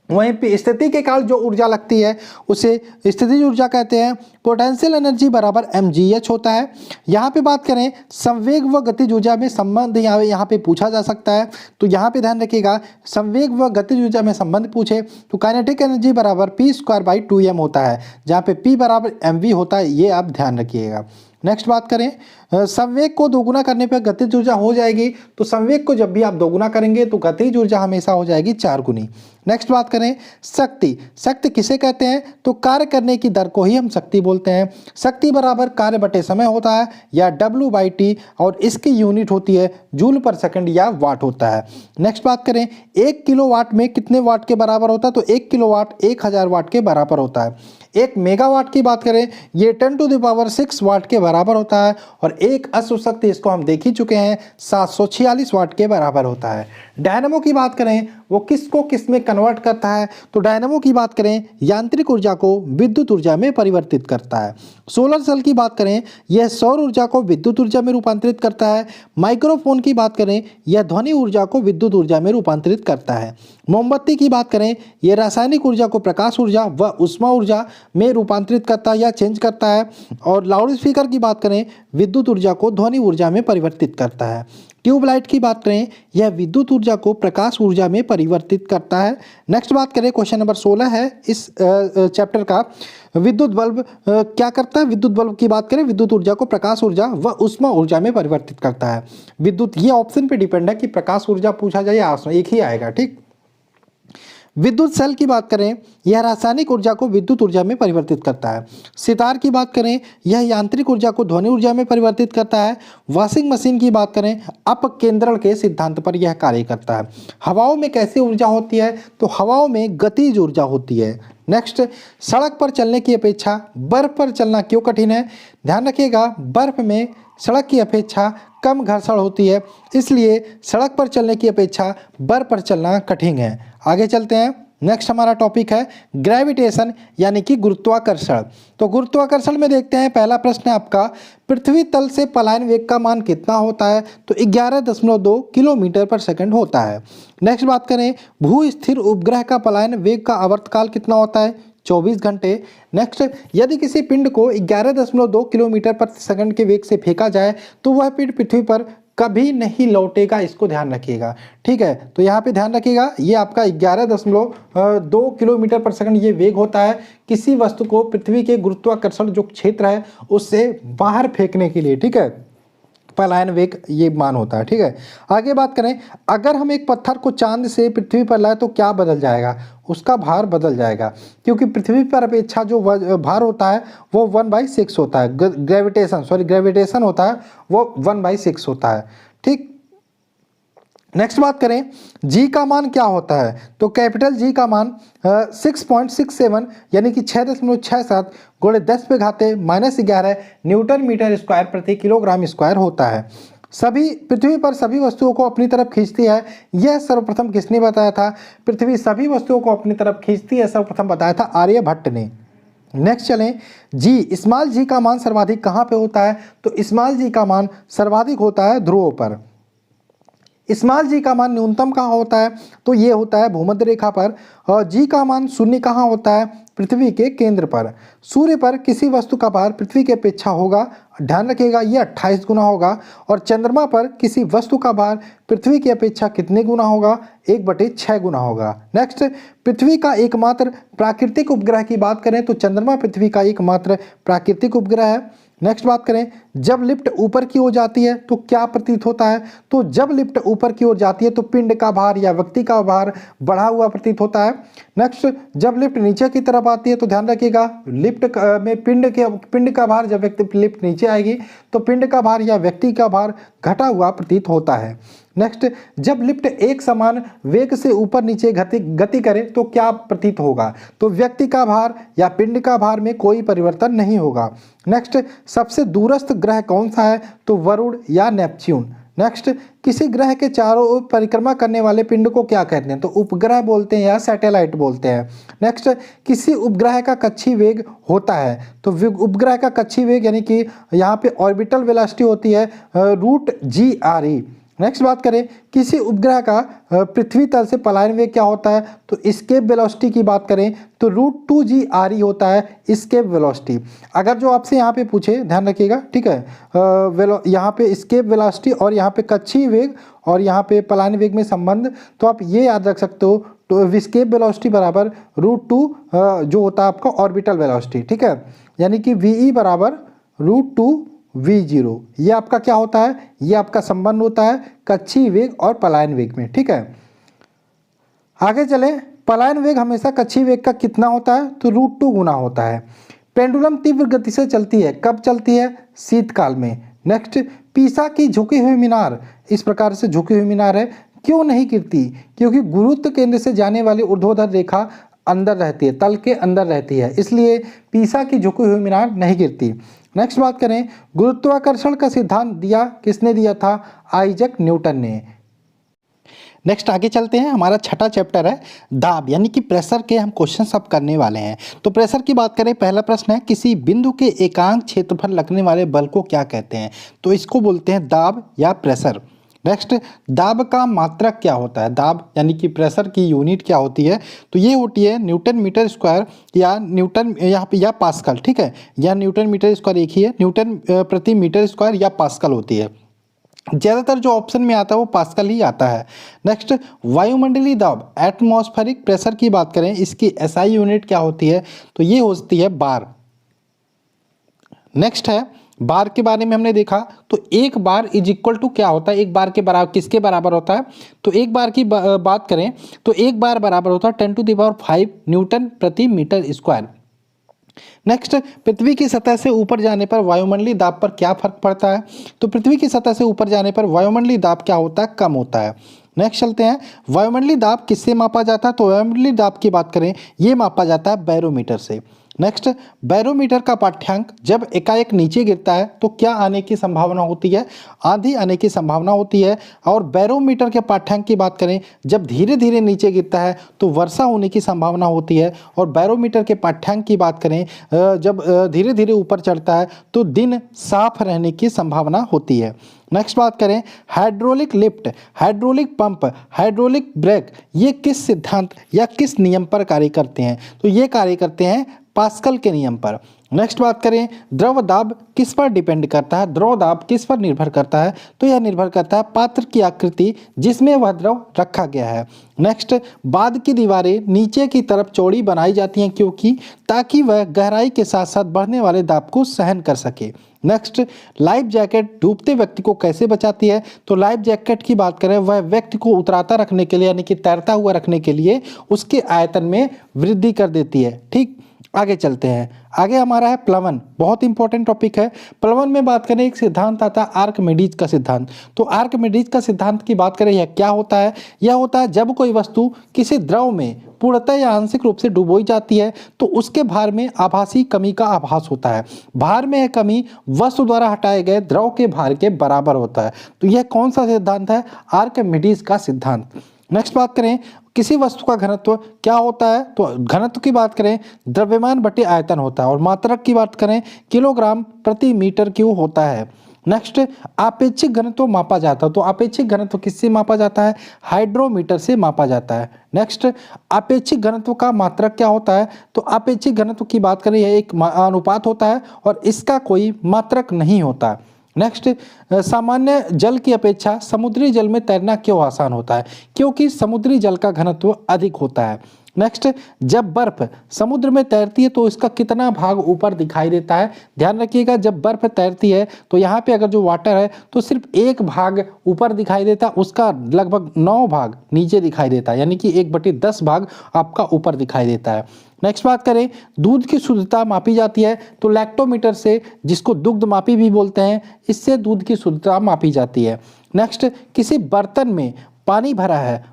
वहीं पे स्थिति के कारण जो ऊर्जा लगती है उसे स्थितिज ऊर्जा कहते हैं। पोटेंशियल एनर्जी बराबर mgh होता है। यहाँ पे बात करें संवेग व गतिज ऊर्जा में संबंध यहाँ पे पूछा जा सकता है, तो यहाँ पे ध्यान रखिएगा संवेग व गतिज ऊर्जा में संबंध पूछे तो काइनेटिक एनर्जी बराबर p²/2m होता है, जहाँ पे p बराबर mv होता है, ये आप ध्यान रखिएगा। नेक्स्ट बात करें संवेग को दोगुना करने पर गतिज ऊर्जा हो जाएगी, तो संवेग को जब भी आप दोगुना करेंगे तो गतिज ऊर्जा हमेशा हो जाएगी 4 गुनी। नेक्स्ट बात करें शक्ति। शक्ति किसे कहते हैं? तो कार्य करने की दर को ही हम शक्ति बोलते हैं। शक्ति बराबर कार्य बटे समय होता है या W/T, और इसकी यूनिट होती है जूल पर सेकंड या वाट होता है। नेक्स्ट बात करें 1 किलोवाट में कितने वाट के बराबर होता है? तो 1 किलोवाट 1000 वाट के बराबर होता है। 1 मेगावाट की बात करें ये 10⁶ वाट के बराबर होता है, और एक अश्व शक्ति इसको हम देख ही चुके हैं 746 वाट के बराबर होता है। डायनामो की बात करें वो किसको किस में कन्वर्ट करता है? तो डायनामो की बात करें यांत्रिक ऊर्जा को विद्युत ऊर्जा में परिवर्तित करता है। सोलर सेल की बात करें यह सौर ऊर्जा को विद्युत ऊर्जा में रूपांतरित करता है। माइक्रोफोन की बात करें यह ध्वनि ऊर्जा को विद्युत ऊर्जा में रूपांतरित करता है। मोमबत्ती की बात करें यह रासायनिक ऊर्जा को प्रकाश ऊर्जा व ऊष्मा ऊर्जा में रूपांतरित करता है या चेंज करता है। और लाउड स्पीकर की बात करें विद्युत ऊर्जा को ध्वनि ऊर्जा में परिवर्तित करता है। ट्यूबलाइट की बात करें यह विद्युत ऊर्जा को प्रकाश ऊर्जा में परिवर्तित करता है। नेक्स्ट बात करें क्वेश्चन नंबर 16 है इस चैप्टर का, विद्युत बल्ब क्या करता है? विद्युत बल्ब की बात करें विद्युत ऊर्जा को प्रकाश ऊर्जा व ऊष्मा ऊर्जा में परिवर्तित करता है। विद्युत ये ऑप्शन पे डिपेंड है कि प्रकाश ऊर्जा पूछा जाए या ऊष्मा, एक ही आएगा। ठीक। विद्युत सेल की बात करें यह रासायनिक ऊर्जा को विद्युत ऊर्जा में परिवर्तित करता है। सितार की बात करें यह यांत्रिक ऊर्जा को ध्वनि ऊर्जा में परिवर्तित करता है। वॉशिंग मशीन की बात करें अपकेंद्रण के सिद्धांत पर यह कार्य करता है। हवाओं में कैसी ऊर्जा होती है? तो हवाओं में गतिज ऊर्जा होती है। नेक्स्ट, सड़क पर चलने की अपेक्षा बर्फ पर चलना क्यों कठिन है? ध्यान रखिएगा बर्फ में सड़क की अपेक्षा कम घर्षण होती है, इसलिए सड़क पर चलने की अपेक्षा बर्फ पर चलना कठिन है। आगे चलते हैं। नेक्स्ट हमारा टॉपिक है ग्रेविटेशन यानी कि गुरुत्वाकर्षण। तो गुरुत्वाकर्षण में देखते हैं पहला प्रश्न है आपका, पृथ्वी तल से पलायन वेग का मान कितना होता है? तो 11.2 किलोमीटर पर सेकंड होता है। नेक्स्ट बात करें भू स्थिर उपग्रह का पलायन वेग का आवर्तकाल कितना होता है? 24 घंटे। नेक्स्ट, यदि किसी पिंड को 11.2 किलोमीटर पर सेकंड के वेग से फेंका जाए तो वह पिंड पृथ्वी पर कभी नहीं लौटेगा, इसको ध्यान रखिएगा। ठीक है, तो यहाँ पे ध्यान रखिएगा ये आपका 11.2 किलोमीटर पर सेकंड ये वेग होता है किसी वस्तु को पृथ्वी के गुरुत्वाकर्षण जो क्षेत्र है उससे बाहर फेंकने के लिए। ठीक है, पलायन वेग ये मान होता है। ठीक है, आगे बात करें अगर हम एक पत्थर को चांद से पृथ्वी पर लाए तो क्या बदल जाएगा? उसका भार बदल जाएगा, क्योंकि पृथ्वी पर अपेक्षा जो भार होता है वो 1/6 होता है। ग्रेविटेशन होता है वो 1/6 होता है। ठीक। नेक्स्ट बात करें जी का मान क्या होता है? तो कैपिटल जी का मान 6.67 यानी कि 6.67 गुणे 10 पे घाते -11 न्यूटन मीटर स्क्वायर प्रति किलोग्राम स्क्वायर होता है। सभी पृथ्वी पर सभी वस्तुओं को अपनी तरफ खींचती है, यह सर्वप्रथम किसने बताया था? पृथ्वी सभी वस्तुओं को अपनी तरफ खींचती है सर्वप्रथम बताया था आर्यभट्ट ने। नेक्स्ट चलें, जी स्मॉल जी का मान सर्वाधिक कहाँ पे होता है? तो स्मॉल जी का मान सर्वाधिक होता है ध्रुवों पर। स्मॉल जी का मान न्यूनतम कहाँ होता है? तो ये होता है भूमध्य रेखा पर। और जी का मान शून्य कहाँ होता है? पृथ्वी के केंद्र पर। सूर्य पर किसी वस्तु का भार पृथ्वी की अपेक्षा होगा, ध्यान रखिएगा ये 28 गुना होगा। और चंद्रमा पर किसी वस्तु का भार पृथ्वी की अपेक्षा कितने गुना होगा? 1/6 गुना होगा। नेक्स्ट, पृथ्वी का एकमात्र प्राकृतिक उपग्रह की बात करें तो चंद्रमा पृथ्वी का एकमात्र प्राकृतिक उपग्रह है। नेक्स्ट बात करें जब लिफ्ट ऊपर की ओर जाती है तो क्या प्रतीत होता है? तो जब लिफ्ट ऊपर की ओर जाती है तो पिंड का भार या व्यक्ति का भार बढ़ा हुआ प्रतीत होता है। नेक्स्ट, जब लिफ्ट नीचे की तरफ आती है तो ध्यान रखिएगा लिफ्ट में पिंड का भार, जब व्यक्ति लिफ्ट नीचे आएगी तो पिंड का भार या व्यक्ति का भार घटा हुआ प्रतीत होता है। नेक्स्ट, जब लिफ्ट एक समान वेग से ऊपर नीचे गति करे तो क्या प्रतीत होगा? तो व्यक्ति का भार या पिंड का भार में कोई परिवर्तन नहीं होगा। नेक्स्ट, सबसे दूरस्थ ग्रह कौन सा है? तो वरुण या नेपच्यून। नेक्स्ट, किसी ग्रह के चारों ओर परिक्रमा करने वाले पिंड को क्या कहते हैं? तो उपग्रह बोलते हैं या सैटेलाइट बोलते हैं। नेक्स्ट, किसी उपग्रह का कक्षीय वेग होता है तो उपग्रह का कक्षीय वेग यानी कि यहाँ पे ऑर्बिटल वेलोसिटी होती है √GRE। नेक्स्ट बात करें किसी उपग्रह का पृथ्वी तल से पलायन वेग क्या होता है? तो एस्केप वेलोसिटी की बात करें तो √2GRE होता है एस्केप वेलोसिटी। अगर जो आपसे यहाँ पे पूछे ध्यान रखिएगा, ठीक है, यहाँ पे एस्केप वेलोसिटी और यहाँ पे कक्षीय वेग और यहाँ पे पलायन वेग में संबंध, तो आप ये याद रख सकते हो तो एस्केप वेलोसिटी बराबर √2 जो होता है आपका ऑर्बिटल वेलोसिटी। ठीक है, यानी कि VE बराबर √2 v0। ये आपका क्या होता है, ये आपका संबंध होता है कक्षीय वेग और पलायन वेग में। ठीक है, आगे चले। पलायन वेग हमेशा कक्षीय वेग का कितना होता है, तो √2 गुना होता है। पेंडुलम तीव्र गति से चलती है, कब चलती है, शीतकाल में। नेक्स्ट, पीसा की झुकी हुई मीनार, इस प्रकार से झुकी हुई मीनार है, क्यों नहीं गिरती, क्योंकि गुरुत्व केंद्र से जाने वाली ऊर्ध्वाधर रेखा अंदर रहती है, तल के अंदर रहती है, इसलिए पीसा की झुकी हुई मीनार नहीं गिरती। नेक्स्ट बात करें, गुरुत्वाकर्षण का सिद्धांत दिया किसने दिया था, आइजैक न्यूटन ने। नेक्स्ट आगे चलते हैं, हमारा छठा चैप्टर है दाब यानी कि प्रेशर के हम क्वेश्चन अब करने वाले हैं। तो प्रेशर की बात करें, पहला प्रश्न है किसी बिंदु के एकांक क्षेत्र पर लगने वाले बल को क्या कहते हैं, तो इसको बोलते हैं दाब या प्रेशर। नेक्स्ट, दाब का मात्रक क्या होता है, दाब यानी कि प्रेशर की यूनिट क्या होती है, तो ये होती है न्यूटन मीटर स्क्वायर या न्यूटन यहाँ पे या पास्कल। ठीक है, या न्यूटन मीटर स्क्वायर एक ही है, न्यूटन प्रति मीटर स्क्वायर या पास्कल होती है। ज़्यादातर जो ऑप्शन में आता है वो पास्कल ही आता है। नेक्स्ट, वायुमंडलीय दाब एटमॉस्फेरिक प्रेशर की बात करें, इसकी एसआई यूनिट क्या होती है, तो ये होती है बार। नेक्स्ट है बार के बारे में हमने देखा, तो एक बार इज इक्वल टू क्या होता है, एक बार के बराबर किसके बराबर होता है, तो एक बार की बात करें तो एक बार बराबर होता है 10⁵ न्यूटन प्रति मीटर स्क्वायर। नेक्स्ट, पृथ्वी की सतह से ऊपर जाने पर वायुमंडलीय दाब पर क्या फर्क पड़ता है, तो पृथ्वी की सतह से ऊपर जाने पर वायुमंडलीय दाब क्या होता है, कम होता है। नेक्स्ट चलते हैं, वायुमंडलीय दाब किससे मापा जाता है, तो वायुमंडलीय दाब की बात करें ये मापा जाता है बैरोमीटर से। नेक्स्ट, बैरोमीटर का पाठ्यांक जब एकाएक नीचे गिरता है तो क्या आने की संभावना होती है, आंधी आने की संभावना होती है। और बैरोमीटर के पाठ्यांक की बात करें जब धीरे धीरे नीचे गिरता है तो वर्षा होने की संभावना होती है। और बैरोमीटर के पाठ्यांक की बात करें जब धीरे धीरे ऊपर चढ़ता है तो दिन साफ रहने की संभावना होती है। नेक्स्ट बात करें, hydraulic lift, hydraulic pump, hydraulic brake, ये किस सिद्धांत या किस नियम पर कार्य करते हैं, तो ये कार्य करते हैं पास्कल के नियम पर। नेक्स्ट बात करें, द्रव दाब किस पर डिपेंड करता है, द्रव दाब किस पर निर्भर करता है, तो यह निर्भर करता है पात्र की आकृति जिसमें वह द्रव रखा गया है। नेक्स्ट, बांध की दीवारें नीचे की तरफ चौड़ी बनाई जाती हैं क्योंकि ताकि वह गहराई के साथ साथ बढ़ने वाले दाब को सहन कर सके। नेक्स्ट, लाइफ जैकेट डूबते व्यक्ति को कैसे बचाती है, तो लाइफ जैकेट की बात करें वह व्यक्ति को उतराता रखने के लिए यानी कि तैरता हुआ रखने के लिए उसके आयतन में वृद्धि कर देती है। ठीक, आगे चलते हैं, आगे हमारा है प्लवन, बहुत इंपॉर्टेंट टॉपिक है। प्लवन में बात करें एक सिद्धांत आता है आर्किमिडीज का सिद्धांत। तो आर्किमिडीज का सिद्धांत की बात करें यह क्या होता है, यह होता है जब कोई वस्तु किसी द्रव में पूर्णतः या आंशिक रूप से डुबोई जाती है तो उसके भार में आभासी कमी का आभास होता है। भार में यह कमी वस्तु द्वारा हटाए गए द्रव के भार के बराबर होता है। तो यह कौन सा सिद्धांत है, आर्किमिडीज का सिद्धांत। नेक्स्ट बात करें, किसी वस्तु का घनत्व क्या होता है, तो घनत्व की बात करें द्रव्यमान बटे आयतन होता है और मात्रक की बात करें किलोग्राम प्रति मीटर क्यूब होता है। नेक्स्ट, आपेक्षिक घनत्व मापा जाता है, तो आपेक्षिक घनत्व किससे मापा जाता है, हाइड्रोमीटर से मापा जाता है। नेक्स्ट, आपेक्षिक घनत्व का मात्रक क्या होता है, तो आपेक्षिक घनत्व की बात करें यह एक अनुपात होता है और इसका कोई मात्रक नहीं होता। नेक्स्ट, सामान्य जल की अपेक्षा समुद्री जल में तैरना क्यों आसान होता है, क्योंकि समुद्री जल का घनत्व अधिक होता है। नेक्स्ट, जब बर्फ समुद्र में तैरती है तो इसका कितना भाग ऊपर दिखाई देता है, ध्यान रखिएगा जब बर्फ तैरती है तो यहाँ पे अगर जो वाटर है तो सिर्फ एक भाग ऊपर दिखाई देता है, उसका लगभग 9 भाग नीचे दिखाई देता है, यानी कि 1/10 भाग आपका ऊपर दिखाई देता है। नेक्स्ट बात करें, दूध की शुद्धता मापी जाती है, तो लैक्टोमीटर से, जिसको दुग्ध मापी भी बोलते हैं, इससे दूध की शुद्धता मापी जाती है। नेक्स्ट, किसी बर्तन में पानी भरा है,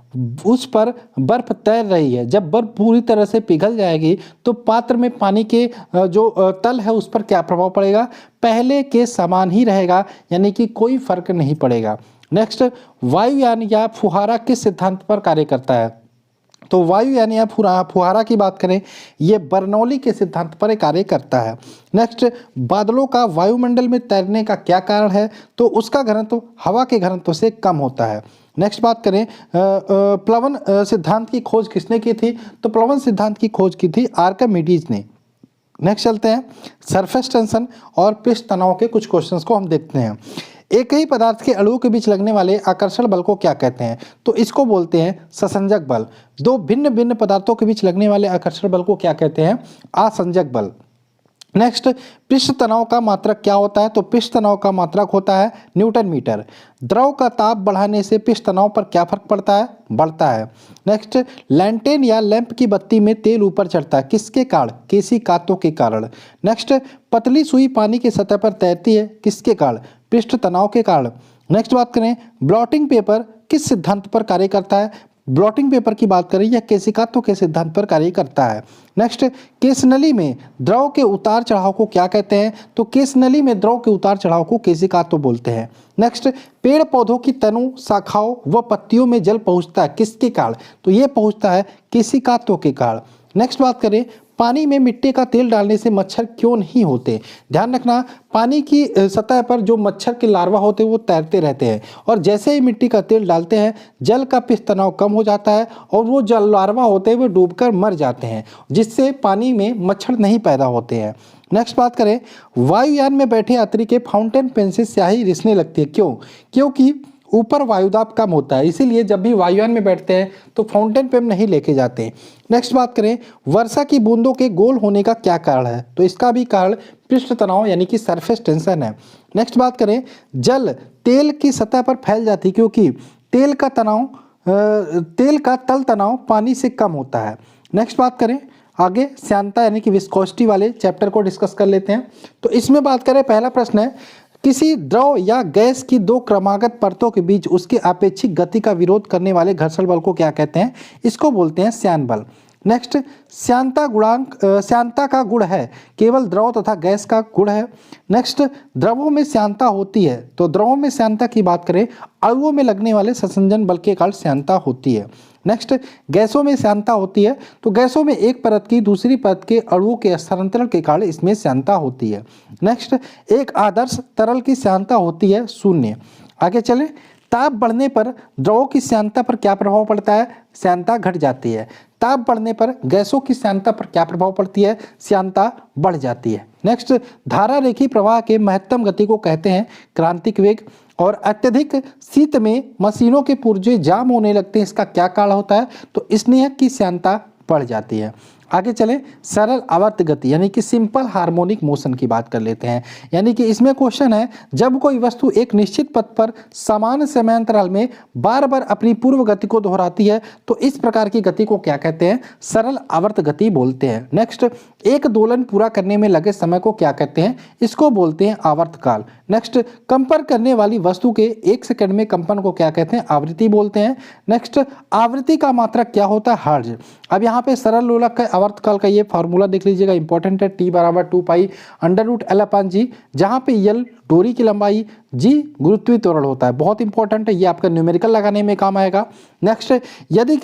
उस पर बर्फ तैर रही है, जब बर्फ पूरी तरह से पिघल जाएगी तो पात्र में पानी के जो तल है उस पर क्या प्रभाव पड़ेगा, पहले के समान ही रहेगा, यानी कि कोई फर्क नहीं पड़ेगा। नेक्स्ट, वायुयान या फुहारा किस सिद्धांत पर कार्य करता है, तो वायुयान या फुहारा की बात करें ये बर्नौली के सिद्धांत पर कार्य करता है। नेक्स्ट, बादलों का वायुमंडल में तैरने का क्या कारण है, तो उसका घनत्व हवा के घनत्व से कम होता है। नेक्स्ट बात करें, प्लवन सिद्धांत की खोज किसने की थी, तो प्लवन सिद्धांत की खोज की थी आर्किमिडीज ने। नेक्स्ट चलते हैं, सरफेस टेंशन और पृष्ठ तनाव के कुछ क्वेश्चंस को हम देखते हैं। एक ही पदार्थ के अणुओं के बीच लगने वाले आकर्षण बल को क्या कहते हैं, तो इसको बोलते हैं ससंजक बल। दो भिन्न भिन्न पदार्थों के बीच लगने वाले आकर्षण बल को क्या कहते हैं, आसंजक बल। नेक्स्ट, पृष्ठ तनाव का मात्रक क्या होता है? तो पृष्ठ तनाव का मात्रक होता है न्यूटन मीटर। द्रव का ताप बढ़ाने से पृष्ठ तनाव पर क्या फर्क पड़ता है? बढ़ता है। नेक्स्ट, लैंटेन या लैंप की बत्ती में तेल ऊपर चढ़ता है, किसके कारण? केशिकातों के कारण। नेक्स्ट, पतली सुई पानी की सतह पर तैरती है, किसके कारण? पृष्ठ तनाव के कारण। नेक्स्ट बात करें, ब्लॉटिंग पेपर किस सिद्धांत पर कार्य करता है? ब्लॉटिंग पेपर की बात करें, यह केशिकातों के सिद्धांत पर कार्य करता है। नेक्स्ट, केशनली में द्रव के उतार चढ़ाव को क्या कहते हैं? तो केशनली में द्रव के उतार चढ़ाव को केशिकातों बोलते हैं। नेक्स्ट, पेड़ पौधों की तनों, शाखाओं व पत्तियों में जल पहुंचता है, किसके कारण? तो ये पहुंचता है केशिकातों के कारण। नेक्स्ट बात करें, पानी में मिट्टी का तेल डालने से मच्छर क्यों नहीं होते? ध्यान रखना, पानी की सतह पर जो मच्छर के लार्वा होते हैं वो तैरते रहते हैं, और जैसे ही मिट्टी का तेल डालते हैं जल का पृष्ठ तनाव कम हो जाता है और वो जल लार्वा होते हैं वो डूबकर मर जाते हैं, जिससे पानी में मच्छर नहीं पैदा होते हैं। नेक्स्ट बात करें, वायुयान में बैठे यात्री के फाउंटेन पेन से स्याही रिसने लगती है, क्यों? क्योंकि ऊपर वायुदाब कम होता है, इसीलिए जब भी वायुयान में बैठते हैं तो फाउंटेन पेन नहीं लेके जाते। नेक्स्ट बात करें, वर्षा की बूंदों के गोल होने का क्या कारण है? तो इसका भी कारण पृष्ठ तनाव यानी कि सरफेस टेंशन है। नेक्स्ट बात करें, जल तेल की सतह पर फैल जाती है क्योंकि तेल का तल तनाव पानी से कम होता है। नेक्स्ट बात करें आगे, श्यानता यानी कि विस्कोसिटी वाले चैप्टर को डिस्कस कर लेते हैं। तो इसमें बात करें, पहला प्रश्न है, किसी द्रव या गैस की दो क्रमागत परतों के बीच उसके आपेक्षिक गति का विरोध करने वाले घर्षण बल को क्या कहते हैं? इसको बोलते हैं श्यान बल। नेक्स्ट, श्यानता का गुण है केवल द्रव तथा गैस का गुण है। नेक्स्ट, द्रवों में श्यानता होती है, तो द्रवों में श्यानता की बात करें, अणुओं में लगने वाले संसंजन बल के कारण श्यानता होती है। नेक्स्ट, गैसों में श्यानता होती है, तो गैसों में एक परत की दूसरी परत के अणुओं के स्थानांतरण के कारण इसमें श्यानता होती है। नेक्स्ट, एक आदर्श तरल की श्यानता होती है 0। आगे चले, ताप बढ़ने पर द्रवों की श्यानता पर क्या प्रभाव पड़ता है? श्यानता घट जाती है। ताप बढ़ने पर गैसों की श्यानता पर क्या प्रभाव पड़ती है? श्यानता बढ़ जाती है। नेक्स्ट, धारा रेखी प्रवाह के महत्तम गति को कहते हैं क्रांतिक वेग, और अत्यधिक शीत में मशीनों के पुर्जे जाम होने लगते हैं, इसका क्या कारण होता है? तो स्नेहक की श्यानता बढ़ जाती है। आगे चले, सरल आवर्त गति यानी कि सिंपल हार्मोनिक मोशन की बात कर लेते हैं। यानी कि इसमें क्वेश्चन है, जब कोई वस्तु एक निश्चित पथ पर समान समयांतराल में बार बार अपनी पूर्व गति को दोहराती है तो इस प्रकार की गति को क्या कहते हैं? सरल आवर्त गति बोलते हैं। नेक्स्ट, एक दोलन पूरा करने में लगे समय को क्या कहते हैं? इसको बोलते हैं आवर्तकाल। नेक्स्ट, कंपन करने वाली वस्तु के 1 सेकंड में कंपन को क्या कहते हैं? आवृत्ति बोलते हैं। नेक्स्ट, आवृत्ति का मात्रक क्या होता है? हर्ट्ज। अब यहाँ पे सरल लोलक का आवर्तकाल का ये फार्मूला देख लीजिएगा, इंपॉर्टेंट है, T = 2π√L/G, जहाँ पे L डोरी की लंबाई, G गुरुत्वीय त्वरण होता है, बहुत इंपॉर्टेंट है, ये आपका न्यूमेरिकल लगाने में काम आएगा। नेक्स्ट, यदि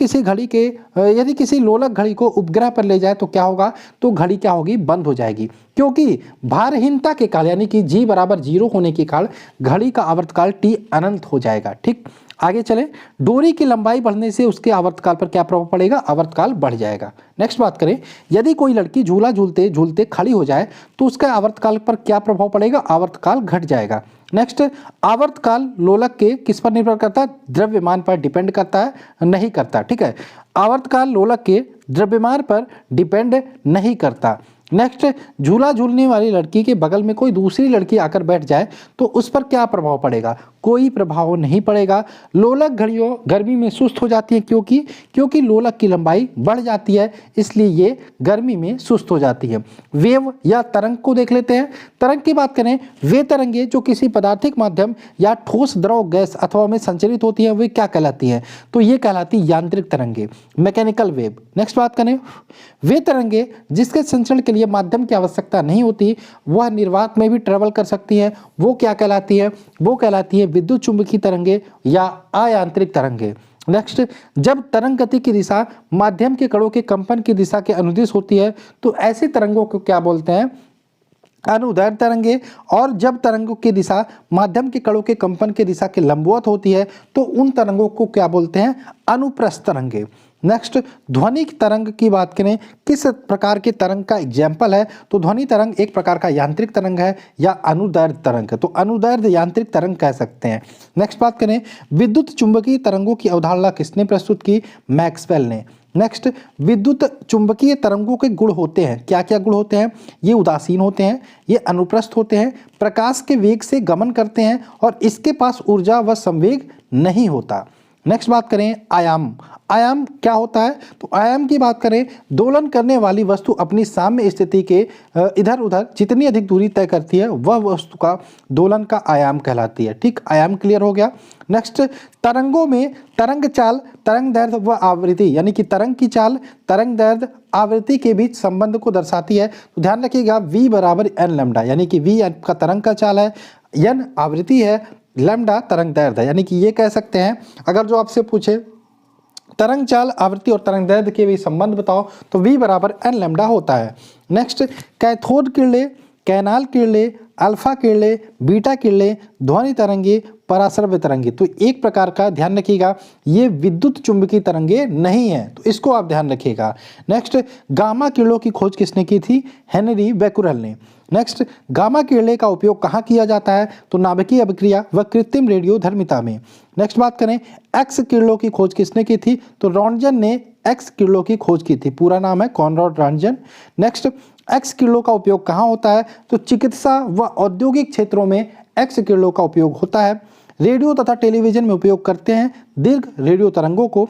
किसी लोलक घड़ी को उपग्रह पर ले जाए तो क्या होगा? तो घड़ी क्या होगी? बंद हो जाएगी, क्योंकि भारहीनता के कारण यानी कि G = 0 होने के कारण घड़ी का आवर्तकाल T अनंत हो जाएगा। ठीक, आगे चले, डोरी की लंबाई बढ़ने से उसके आवर्तकाल पर क्या प्रभाव पड़ेगा? आवर्तकाल बढ़ जाएगा। नेक्स्ट बात करें, यदि कोई लड़की झूला झूलते झूलते खड़ी हो जाए तो उसका आवर्तकाल पर क्या प्रभाव पड़ेगा? आवर्तकाल घट जाएगा। नेक्स्ट, आवर्तकाल लोलक के किस पर निर्भर करता है? द्रव्यमान पर डिपेंड करता है? नहीं करता। ठीक है, आवर्तकाल लोलक के द्रव्यमान पर डिपेंड नहीं करता। नेक्स्ट, झूला झूलने वाली लड़की के बगल में कोई दूसरी लड़की आकर बैठ जाए तो उस पर क्या प्रभाव पड़ेगा? कोई प्रभाव नहीं पड़ेगा। लोलक घड़ियों गर्मी में सुस्त हो जाती है, क्योंकि लोलक की लंबाई बढ़ जाती है, इसलिए ये गर्मी में सुस्त हो जाती है। वेव या तरंग को देख लेते हैं। तरंग की बात करें, वे तरंगे जो किसी पदार्थिक माध्यम या ठोस द्रव गैस अथवा में संचरित होती है वे क्या कहलाती हैं? तो ये कहलाती यांत्रिक तरंगे, मैकेनिकल वेव। नेक्स्ट बात करें, वे तरंगे जिसके संचरण के लिए माध्यम की आवश्यकता नहीं होती, वह निर्वात में भी ट्रेवल कर सकती है, वो क्या कहलाती है? वो कहलाती है विद्युत चुंबकीय तरंगे या अयांत्रिक तरंगे। नेक्स्ट, जब तरंग गति की दिशा माध्यम के कणों के कंपन की दिशा के अनुदिश होती है तो ऐसी तरंगों को क्या बोलते हैं? अनुदैर्ध्य तरंगे। और जब तरंगों की दिशा माध्यम के कणों के कंपन की दिशा के लंबवत होती है तो उन तरंगों को क्या बोलते हैं? अनुप्रस्थ तरंगे। नेक्स्ट, ध्वनि तरंग की बात करें, किस प्रकार की तरंग का एग्जाम्पल है? तो ध्वनि तरंग एक प्रकार का यांत्रिक तरंग है या अनुदैर्ध्य तरंग है, तो अनुदैर्ध्य यांत्रिक तरंग कह सकते हैं। नेक्स्ट बात करें, विद्युत चुंबकीय तरंगों की अवधारणा किसने प्रस्तुत की? मैक्सवेल ने। नेक्स्ट, विद्युत चुंबकीय तरंगों के गुण होते हैं। क्या क्या गुण होते हैं? ये उदासीन होते हैं, ये अनुप्रस्थ होते हैं, प्रकाश के वेग से गमन करते हैं और इसके पास ऊर्जा व संवेग नहीं होता। नेक्स्ट बात करें आयाम। आयाम क्या होता है? तो आयाम की बात करें, दोलन करने वाली वस्तु अपनी साम्य स्थिति के इधर उधर जितनी अधिक दूरी तय करती है वह वस्तु का दोलन का आयाम कहलाती है। ठीक, आयाम क्लियर हो गया। नेक्स्ट, तरंगों में तरंग चाल, तरंग दैर्ध्य व आवृत्ति, यानी कि तरंग की चाल, तरंग दैर्ध्य, आवृत्ति के बीच संबंध को दर्शाती है। तो ध्यान रखिएगा v बराबर एन लैम्डा, यानी कि v आपका तरंग का चाल है, n आवृत्ति है, लैम्डा तरंग दैर्ध्य, यानी कि ये कह सकते हैं अगर जो आपसे पूछे तरंग चाल, आवृत्ति और तरंग दैर्ध्य के बीच संबंध बताओ तो v बराबर एन लैम्डा होता है। नेक्स्ट, कैथोड किरणें, कैनाल किरणें, अल्फा किरणें, बीटा किरणें, ध्वनि तरंगे, पराश्रव्य तरंगे। तो एक प्रकार का ध्यान रखिएगा, ये विद्युत चुंबकीय तरंगे नहीं है, तो इसको आप ध्यान रखिएगा। नेक्स्ट, गामा किरणों की खोज किसने की थी? हेनरी बैकुरल ने। नेक्स्ट, गामा किरणें का उपयोग कहाँ किया जाता है? तो नाभिकीय अभिक्रिया व कृत्रिम रेडियोधर्मिता में। नेक्स्ट बात करें, एक्स किरणों की खोज किसने की थी? तो रॉन्टजन ने एक्स किरणों की खोज की थी, पूरा नाम है कॉनराड रॉन्टजन। नेक्स्ट, एक्स किरणों का उपयोग कहाँ होता है? तो चिकित्सा व औद्योगिक क्षेत्रों में एक्स किरणों का उपयोग होता है। रेडियो तथा टेलीविजन में उपयोग करते हैं दीर्घ रेडियो तरंगों को।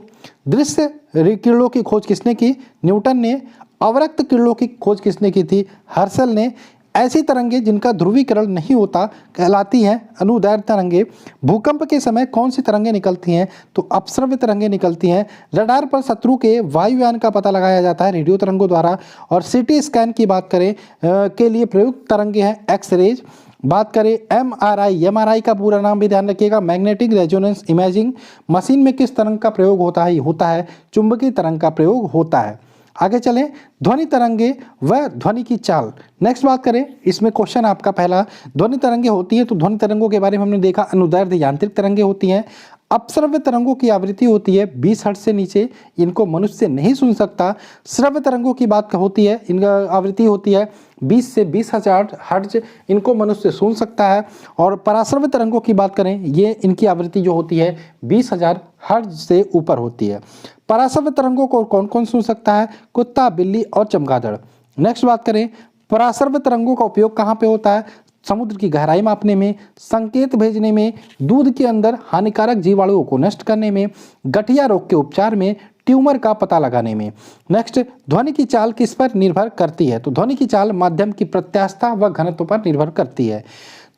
दृश्य किरणों की खोज किसने की? न्यूटन ने। अवरक्त किरणों की खोज किसने की थी? हर्शल ने। ऐसी तरंगे जिनका ध्रुवीकरण नहीं होता कहलाती हैं अनुदैर्ध्य तरंगे। भूकंप के समय कौन सी तरंगे निकलती हैं? तो अपश्रव्य तरंगे निकलती हैं। रडार पर शत्रु के वायुयान का पता लगाया जाता है रेडियो तरंगों द्वारा। और सिटी स्कैन की बात करें के लिए प्रयुक्त तरंगे हैं एक्सरेज। बात करें एमआरआई, एमआरआई का पूरा नाम भी ध्यान रखिएगा, मैग्नेटिक रेजोनेंस इमेजिंग मशीन में किस तरंग का प्रयोग होता है? होता है चुंबकीय तरंग का प्रयोग होता है। आगे चलें, ध्वनि तरंगे व ध्वनि की चाल। नेक्स्ट बात करें, इसमें क्वेश्चन आपका पहला, ध्वनि तरंगे होती है तो ध्वनि तरंगों के बारे में हमने देखा अनुदैर्ध्य यांत्रिक तरंगे होती हैं। अपश्रव्य तरंगों की आवृत्ति होती है 20 हर्ट्ज से नीचे, इनको मनुष्य नहीं सुन सकता। श्रव्य तरंगों की बात होती है, इनका आवृत्ति होती है 20 से 20,000 हर्ट्ज, इनको मनुष्य सुन सकता है। और पराश्रव्य तरंगों की बात करें, ये इनकी आवृत्ति जो होती है 20,000 हर्ट्ज से ऊपर होती है। पराश्रव्य तरंगों को कौन कौन सुन सकता है? कुत्ता, बिल्ली और चमगादड़। नेक्स्ट बात करें, पराश्रव्य तरंगों का उपयोग कहाँ पे होता है? समुद्र की गहराई मापने में, संकेत भेजने में, दूध के अंदर हानिकारक जीवाणुओं को नष्ट करने में, गठिया रोग के उपचार में, ट्यूमर का पता लगाने में। नेक्स्ट, ध्वनि की चाल किस पर निर्भर करती है? तो ध्वनि की चाल माध्यम की प्रत्यास्थता व घनत्व पर निर्भर करती है।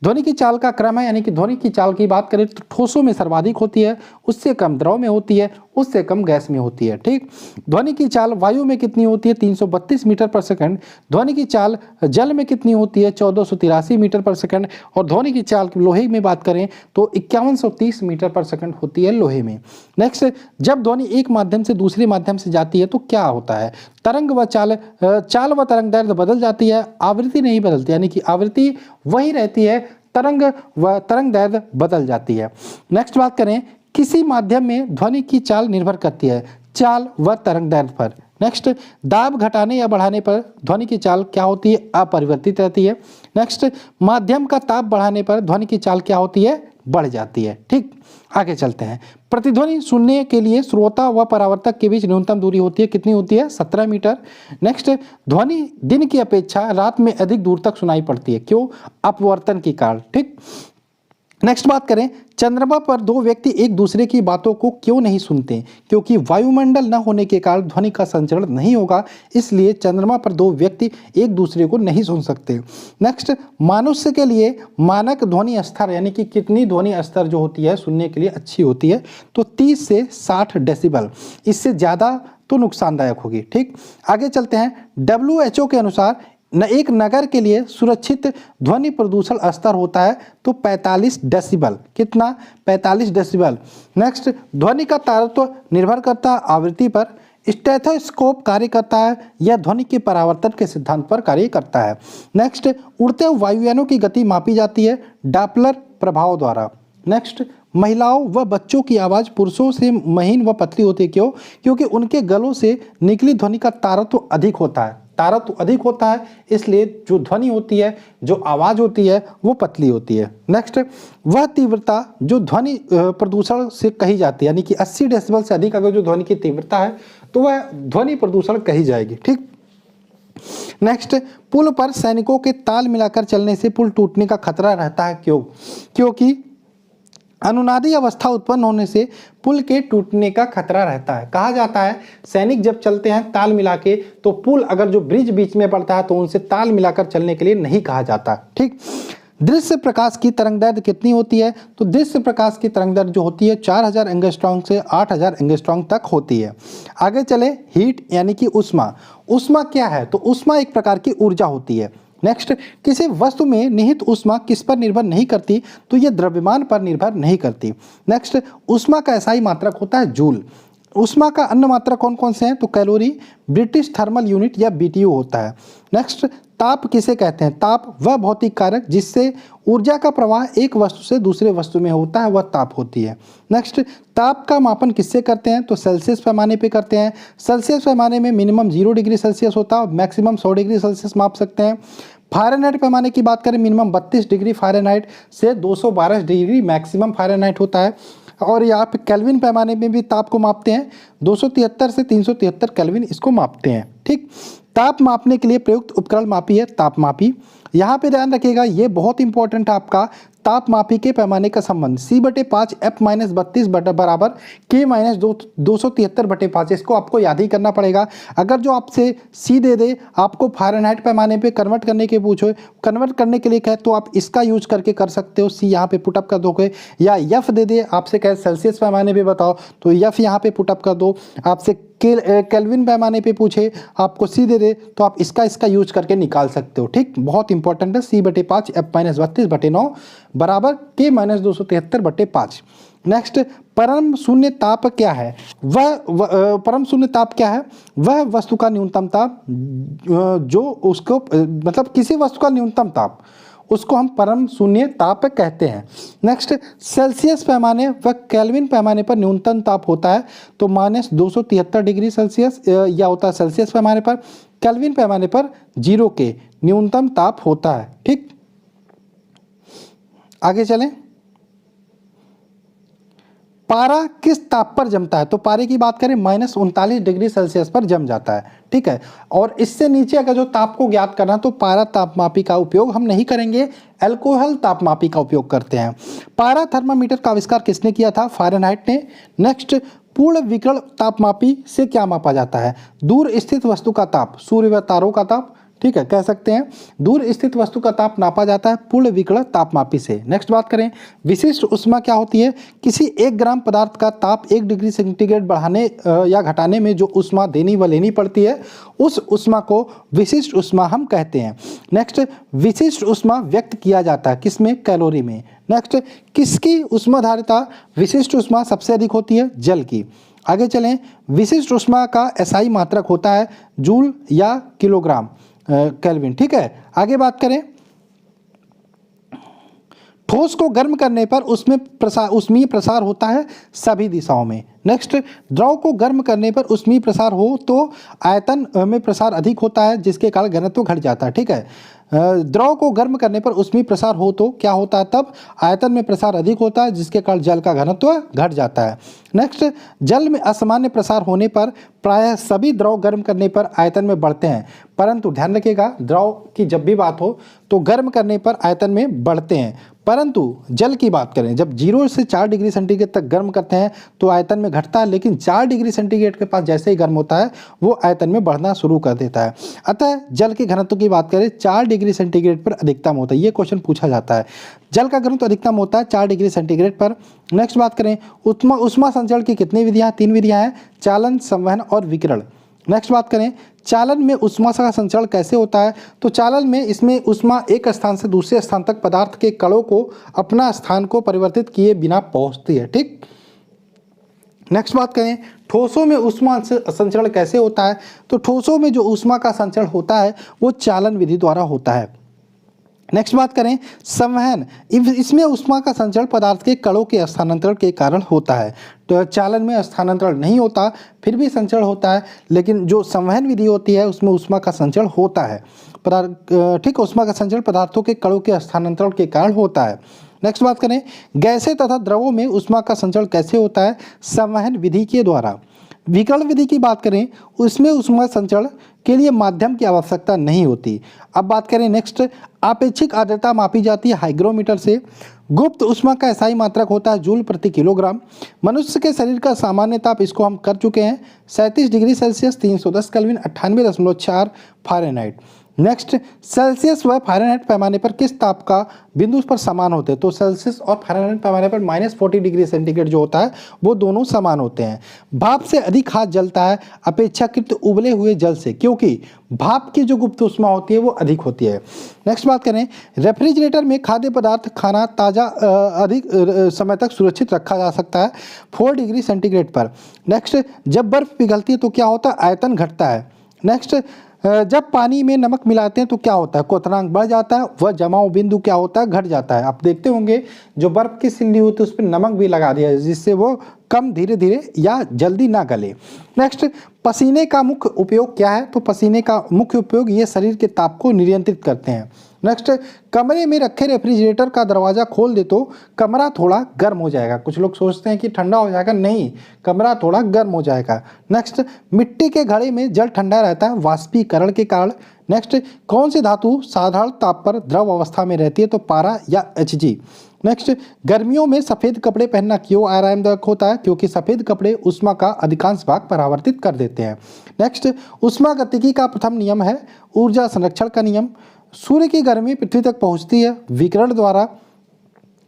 ध्वनि की चाल का क्रम है, यानी कि ध्वनि की चाल की बात करें तो ठोसों में सर्वाधिक होती है, उससे कम द्रव में होती है, उससे कम गैस में होती है। ठीक, ध्वनि की चाल वायु में कितनी होती है? 332 मीटर पर सेकंड। ध्वनि की चाल जल में कितनी होती है? 1483 मीटर पर सेकंड। और ध्वनि की चाल लोहे में बात करें तो 5130 मीटर पर सेकंड होती है लोहे में। नेक्स्ट, जब ध्वनि एक माध्यम से दूसरे माध्यम से जाती है तो क्या होता है? तरंग व चाल व तरंग दैर्ध्य बदल जाती है, आवृत्ति नहीं बदलती, यानी कि आवृत्ति वही रहती है, तरंग व तरंग दैर्ध्य बदल जाती है। नेक्स्ट बात करें, किसी माध्यम में ध्वनि की चाल निर्भर करती है चाल व तरंग दैर्ध्य पर। नेक्स्ट, दाब घटाने या बढ़ाने पर ध्वनि की चाल क्या होती है? अपरिवर्तित रहती है। नेक्स्ट, माध्यम का ताप बढ़ाने पर ध्वनि की चाल क्या होती है? बढ़ जाती है। ठीक, आगे चलते हैं। प्रतिध्वनि सुनने के लिए श्रोता व परावर्तक के बीच न्यूनतम दूरी होती है, कितनी होती है? 17 मीटर। नेक्स्ट, ध्वनि दिन की अपेक्षा रात में अधिक दूर तक सुनाई पड़ती है, क्यों? अपवर्तन के कारण। ठीक, नेक्स्ट बात करें, चंद्रमा पर दो व्यक्ति एक दूसरे की बातों को क्यों नहीं सुनते? क्योंकि वायुमंडल न होने के कारण ध्वनि का संचरण नहीं होगा, इसलिए चंद्रमा पर दो व्यक्ति एक दूसरे को नहीं सुन सकते। नेक्स्ट, मनुष्य के लिए मानक ध्वनि स्तर, यानी कि कितनी ध्वनि स्तर जो होती है सुनने के लिए अच्छी होती है? तो 30 से 60 डेसिबल, इससे ज़्यादा तो नुकसानदायक होगी। ठीक, आगे चलते हैं। WHO के अनुसार एक नगर के लिए सुरक्षित ध्वनि प्रदूषण स्तर होता है तो 45 डेसिबल। कितना? 45 डेसिबल। नेक्स्ट, ध्वनि का तारतम्य निर्भर करता है आवृत्ति पर। स्टेथोस्कोप कार्य करता है यह ध्वनि के परावर्तन के सिद्धांत पर कार्य करता है। नेक्स्ट, उड़ते वायुयानों की गति मापी जाती है डॉपलर प्रभाव द्वारा। नेक्स्ट, महिलाओं व बच्चों की आवाज़ पुरुषों से महीन व पतली होती है, क्यों? क्योंकि उनके गलों से निकली ध्वनि का तारतम्य अधिक होता है। तारत्व अधिक होता है, इसलिए जो ध्वनि होती है, जो आवाज होती है वो पतली होती है। नेक्स्ट, वह तीव्रता जो ध्वनि प्रदूषण से कही जाती है, यानी कि 80 डेसिबल से अधिक अगर जो ध्वनि की तीव्रता है तो वह ध्वनि प्रदूषण कही जाएगी। ठीक। नेक्स्ट, पुल पर सैनिकों के ताल मिलाकर चलने से पुल टूटने का खतरा रहता है, क्योंकि अनुनादी अवस्था उत्पन्न होने से पुल के टूटने का खतरा रहता है। कहा जाता है सैनिक जब चलते हैं ताल मिला के, तो पुल अगर जो ब्रिज बीच में पड़ता है तो उनसे ताल मिलाकर चलने के लिए नहीं कहा जाता। ठीक। दृश्य प्रकाश की तरंगदैर्घ्य कितनी होती है? तो दृश्य प्रकाश की तरंगदैर्घ्य जो होती है 4000 एंगस्ट्रॉम से 8000 एंगस्ट्रॉम तक होती है। आगे चले, हीट यानी कि उष्मा। उष्मा क्या है? तो उष्मा एक प्रकार की ऊर्जा होती है। नेक्स्ट, किसी वस्तु में निहित उष्मा किस पर निर्भर नहीं करती? तो ये द्रव्यमान पर निर्भर नहीं करती। नेक्स्ट, उष्मा का एसआई मात्रक होता है जूल। उष्मा का अन्य मात्रक कौन कौन से हैं? तो कैलोरी, ब्रिटिश थर्मल यूनिट या बीटीयू होता है। नेक्स्ट, ताप किसे कहते हैं? ताप वह भौतिक कारक जिससे ऊर्जा का प्रवाह एक वस्तु से दूसरे वस्तु में होता है, वह ताप होती है। नेक्स्ट, ताप का मापन किससे करते हैं? तो सेल्सियस पैमाने पे करते हैं। सेल्सियस पैमाने में मिनिमम 0 डिग्री सेल्सियस होता है और मैक्सिमम 100 डिग्री सेल्सियस माप सकते हैं। फ़ारेनहाइट पैमाने की बात करें, मिनिमम 32 डिग्री फ़ारेनहाइट से 212 डिग्री मैक्सिमम फ़ारेनहाइट होता है। और यहाँ पे केल्विन पैमाने में भी ताप को मापते हैं, 273 से 373 केल्विन इसको मापते हैं। ठीक। ताप मापने के लिए प्रयुक्त उपकरण मापी है तापमापी। यहाँ पे ध्यान रखिएगा, ये बहुत इंपॉर्टेंट है आपका तापमापी के पैमाने का संबंध। C/5 F-32 बराबर K-273/5। इसको आपको याद ही करना पड़ेगा। अगर जो आपसे C दे दे, आपको फ़ारेनहाइट पैमाने पे कन्वर्ट करने के पूछो, कन्वर्ट करने के लिए कहे तो आप इसका यूज करके कर सकते हो, C यहाँ पे पुटअप कर दोगे। या F दे दे, आपसे कहे सेल्सियस पैमाने पे बताओ तो F यहाँ पे पुटअप कर दो। आपसे केल्विन पैमाने पे पूछे, आपको C दे दे तो आप इसका यूज करके निकाल सकते हो। ठीक, बहुत इंपॉर्टेंट है। C/5 F-32/9 बराबर K-273/5। नेक्स्ट, परम शून्य ताप क्या है? परम शून्य ताप क्या है? वह वस्तु का न्यूनतम ताप जो उसको मतलब किसी वस्तु का न्यूनतम ताप, उसको हम परम शून्य ताप कहते हैं। नेक्स्ट, सेल्सियस पैमाने व केल्विन पैमाने पर न्यूनतम ताप होता है तो -273 डिग्री सेल्सियस या होता है सेल्सियस पैमाने पर। केल्विन पैमाने पर 0 के न्यूनतम ताप होता है। ठीक, आगे चलें। पारा किस ताप पर जमता है? तो पारे की बात करें -39 डिग्री सेल्सियस पर जम जाता है। ठीक है, और इससे नीचे अगर जो ताप को ज्ञात करना तो पारा तापमापी का उपयोग हम नहीं करेंगे, अल्कोहल तापमापी का उपयोग करते हैं। पारा थर्मामीटर का आविष्कार किसने किया था? फ़ारेनहाइट ने। नेक्स्ट, पूर्ण विकिरण तापमापी से क्या मापा जाता है? दूर स्थित वस्तु का ताप, सूर्य व तारों का ताप। ठीक है, कह सकते हैं दूर स्थित वस्तु का ताप नापा जाता है पूर्ण विकिरण तापमापी से। नेक्स्ट बात करें, विशिष्ट उष्मा क्या होती है? किसी 1 ग्राम पदार्थ का ताप 1 डिग्री सेंटीग्रेड बढ़ाने या घटाने में जो उष्मा देनी व लेनी पड़ती है, उस उष्मा को विशिष्ट उष्मा हम कहते हैं। नेक्स्ट, विशिष्ट उष्मा व्यक्त किया जाता है किसमें? कैलोरी में। नेक्स्ट, किसकी उष्माधारिता विशिष्ट उष्मा सबसे अधिक होती है? जल की। आगे चलें, विशिष्ट उष्मा का एसआई मात्रक होता है जूल या किलोग्राम केल्विन। ठीक है, आगे बात करें, ठोस को गर्म करने पर उसमें उष्मीय प्रसार होता है सभी दिशाओं में। नेक्स्ट, द्रव को गर्म करने पर उष्मीय प्रसार हो तो आयतन में प्रसार अधिक होता है जिसके कारण घनत्व घट जाता है। ठीक है, द्रव को गर्म करने पर उष्मीय प्रसार हो तो क्या होता है? तब आयतन में प्रसार अधिक होता है जिसके कारण जल का घनत्व घट जाता है। नेक्स्ट, जल में असामान्य प्रसार होने पर प्रायः सभी द्रव गर्म करने पर आयतन में बढ़ते हैं, परंतु ध्यान रखिएगा द्रव की जब भी बात हो तो गर्म करने पर आयतन में बढ़ते हैं, परंतु जल की बात करें जब 0 से 4 डिग्री सेंटीग्रेड तक गर्म करते हैं तो आयतन में घटता है, लेकिन 4 डिग्री सेंटीग्रेड के पास जैसे ही गर्म होता है वो आयतन में बढ़ना शुरू कर देता है। अतः जल के घनत्व की बात करें 4 डिग्री सेंटीग्रेड पर अधिकतम होता है। ये क्वेश्चन पूछा जाता है, जल का घनत्व अधिकतम होता है 4 डिग्री सेंटीग्रेड पर। नेक्स्ट बात करें, उष्मा संचरण की कितनी विधियाँ? 3 विधियाँ हैं, चालन, संवहन और विकिरण। नेक्स्ट बात करें, चालन में उष्मा का संचरण कैसे होता है? तो चालन में इसमें उष्मा एक स्थान से दूसरे स्थान तक पदार्थ के कणों को अपना स्थान को परिवर्तित किए बिना पहुंचती है। ठीक, नेक्स्ट बात करें, ठोसों में उष्मा संचरण कैसे होता है? तो ठोसों में जो उष्मा का संचरण होता है वो चालन विधि द्वारा होता है। नेक्स्ट बात करें संवहन, इसमें ऊष्मा का संचरण पदार्थ के कणों के स्थानांतरण के कारण होता है। तो चालन में स्थानांतरण नहीं होता, फिर भी संचरण होता है, लेकिन जो संवहन विधि होती है उसमें ऊष्मा का संचरण होता है। ठीक, ऊष्मा का संचरण पदार्थों के कणों के स्थानांतरण के कारण होता है। नेक्स्ट बात करें गैसें तथा द्रवों में ऊष्मा का संचरण कैसे होता है? संवहन विधि के द्वारा। विकर्ण विधि की बात करें उसमें ऊष्मा संचरण के लिए माध्यम की आवश्यकता नहीं होती। अब बात करें नेक्स्ट, आपेक्षिक आर्द्रता मापी जाती है हाइग्रोमीटर से। गुप्त ऊष्मा का SI मात्रक होता है जूल प्रति किलोग्राम। मनुष्य के शरीर का सामान्य ताप, इसको हम कर चुके हैं, 37 degree Celsius 310 kelvin 98.4 Fahrenheit. Next, Celsius व फ़ारेनहाइट पैमाने पर किस ताप का बिंदु पर समान होते हैं? तो सेल्सियस और फ़ारेनहाइट पैमाने पर -40 डिग्री सेंटीग्रेड जो होता है वो दोनों समान होते हैं। भाप से अधिक हाथ जलता है अपेक्षाकृत उबले हुए जल से, क्योंकि भाप की जो गुप्त ऊष्मा होती है वो अधिक होती है। नेक्स्ट बात करें रेफ्रिजरेटर में खाद्य पदार्थ खाना ताज़ा अधिक समय तक सुरक्षित रखा जा सकता है 4 डिग्री सेंटीग्रेड पर। नेक्स्ट, जब बर्फ़ पिघलती है तो क्या होता है? आयतन घटता है। नेक्स्ट, जब पानी में नमक मिलाते हैं तो क्या होता है? क्वथनांक बढ़ जाता है, वह जमाव बिंदु क्या होता है? घट जाता है। आप देखते होंगे जो बर्फ़ की सिल्ली होती है उस पर नमक भी लगा दिया जिससे वो कम धीरे धीरे या जल्दी ना गले। नेक्स्ट, पसीने का मुख्य उपयोग क्या है? तो पसीने का मुख्य उपयोग ये शरीर के ताप को नियंत्रित करते हैं। नेक्स्ट, कमरे में रखे रेफ्रिजरेटर का दरवाज़ा खोल दे तो कमरा थोड़ा गर्म हो जाएगा। कुछ लोग सोचते हैं कि ठंडा हो जाएगा, नहीं, कमरा थोड़ा गर्म हो जाएगा। नेक्स्ट, मिट्टी के घड़े में जल ठंडा रहता है वाष्पीकरण के कारण। नेक्स्ट, कौन सी धातु साधारण ताप पर द्रव अवस्था में रहती है? तो पारा या Hg। नेक्स्ट, गर्मियों में सफ़ेद कपड़े पहनना क्यों आरामदायक होता है? क्योंकि सफ़ेद कपड़े ऊष्मा का अधिकांश भाग परावर्तित कर देते हैं। नेक्स्ट, ऊष्मागतिकी का प्रथम नियम है ऊर्जा संरक्षण का नियम। सूर्य की गर्मी पृथ्वी तक पहुंचती है विकिरण द्वारा।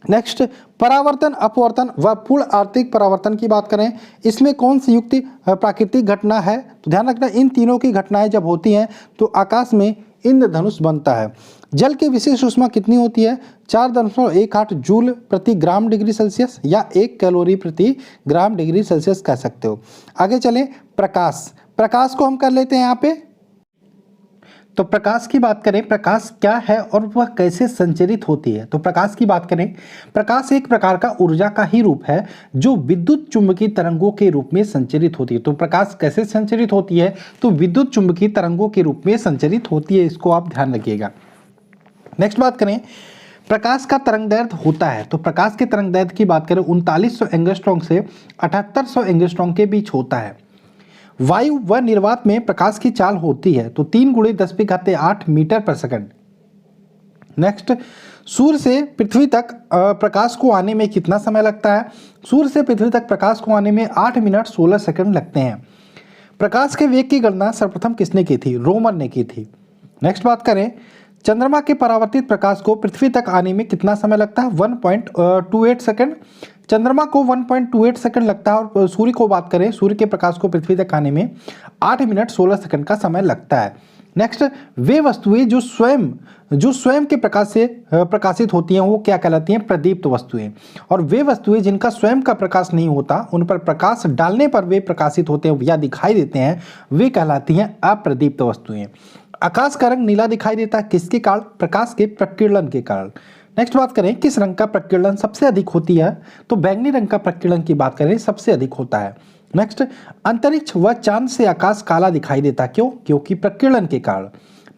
नेक्स्ट, परावर्तन, अपवर्तन व पूर्ण आर्थिक परावर्तन की बात करें, इसमें कौन सी युक्ति प्राकृतिक घटना है? तो ध्यान रखना इन तीनों की घटनाएं जब होती हैं तो आकाश में इंद्रधनुष बनता है। जल की विशिष्ट ऊष्मा कितनी होती है? 4.18 जूल प्रति ग्राम डिग्री सेल्सियस या 1 कैलोरी प्रति ग्राम डिग्री सेल्सियस कह सकते हो। आगे चलें, प्रकाश। प्रकाश को हम कर लेते हैं यहाँ पे। तो प्रकाश की बात करें, प्रकाश क्या है और वह कैसे संचरित होती है? तो प्रकाश की बात करें, प्रकाश एक प्रकार का ऊर्जा का ही रूप है जो विद्युत चुंबकीय तरंगों के रूप में संचरित होती है। तो प्रकाश कैसे संचरित होती है? तो विद्युत चुंबकीय तरंगों के रूप में संचरित होती है, इसको आप ध्यान रखिएगा। नेक्स्ट बात करें, प्रकाश का तरंगदैर्घ्य होता है। तो प्रकाश के तरंगदैर्घ्य की बात करें 3900 एंगस्ट्रॉम से 7800 एंगस्ट्रॉम के बीच होता है। वायु व निर्वात में प्रकाश की चाल होती है तो 3 × 10⁸ मीटर पर सेकंड। नेक्स्ट, सूर्य से पृथ्वी तक प्रकाश को आने में कितना समय लगता है? सूर्य से पृथ्वी तक प्रकाश को आने में 8 मिनट 16 सेकंड लगते हैं। प्रकाश के वेग की गणना सर्वप्रथम किसने की थी? रोमन ने की थी। नेक्स्ट बात करें, चंद्रमा के परावर्तित प्रकाश को पृथ्वी तक आने में कितना समय लगता है? 1.28 सेकंड। चंद्रमा को 1.28 सेकंड लगता है और सूर्य को बात करें, सूर्य के प्रकाश को पृथ्वी तक आने में 8 मिनट 16 सेकंड का समय लगता है। नेक्स्ट, वे वस्तुएं जो स्वयं के प्रकाश से प्रकाशित होती हैं वो क्या कहलाती हैं? प्रदीप्त वस्तुएं। और वे वस्तुएं जिनका स्वयं का प्रकाश नहीं होता, उन पर प्रकाश डालने पर वे प्रकाशित होते हैं या दिखाई देते हैं, वे कहलाती हैं अप्रदीप्त वस्तुएं। आकाश का रंग नीला दिखाई देता है किसके कारण? प्रकाश के प्रकीर्णन के कारण। नेक्स्ट बात करें, किस रंग का प्रकीर्णन सबसे अधिक होती है? तो बैंगनी रंग का प्रकीर्णन की बात करें सबसे अधिक होता है। नेक्स्ट, अंतरिक्ष व चांद से आकाश काला दिखाई देता, क्यों? क्योंकि प्रकीर्णन के कारण।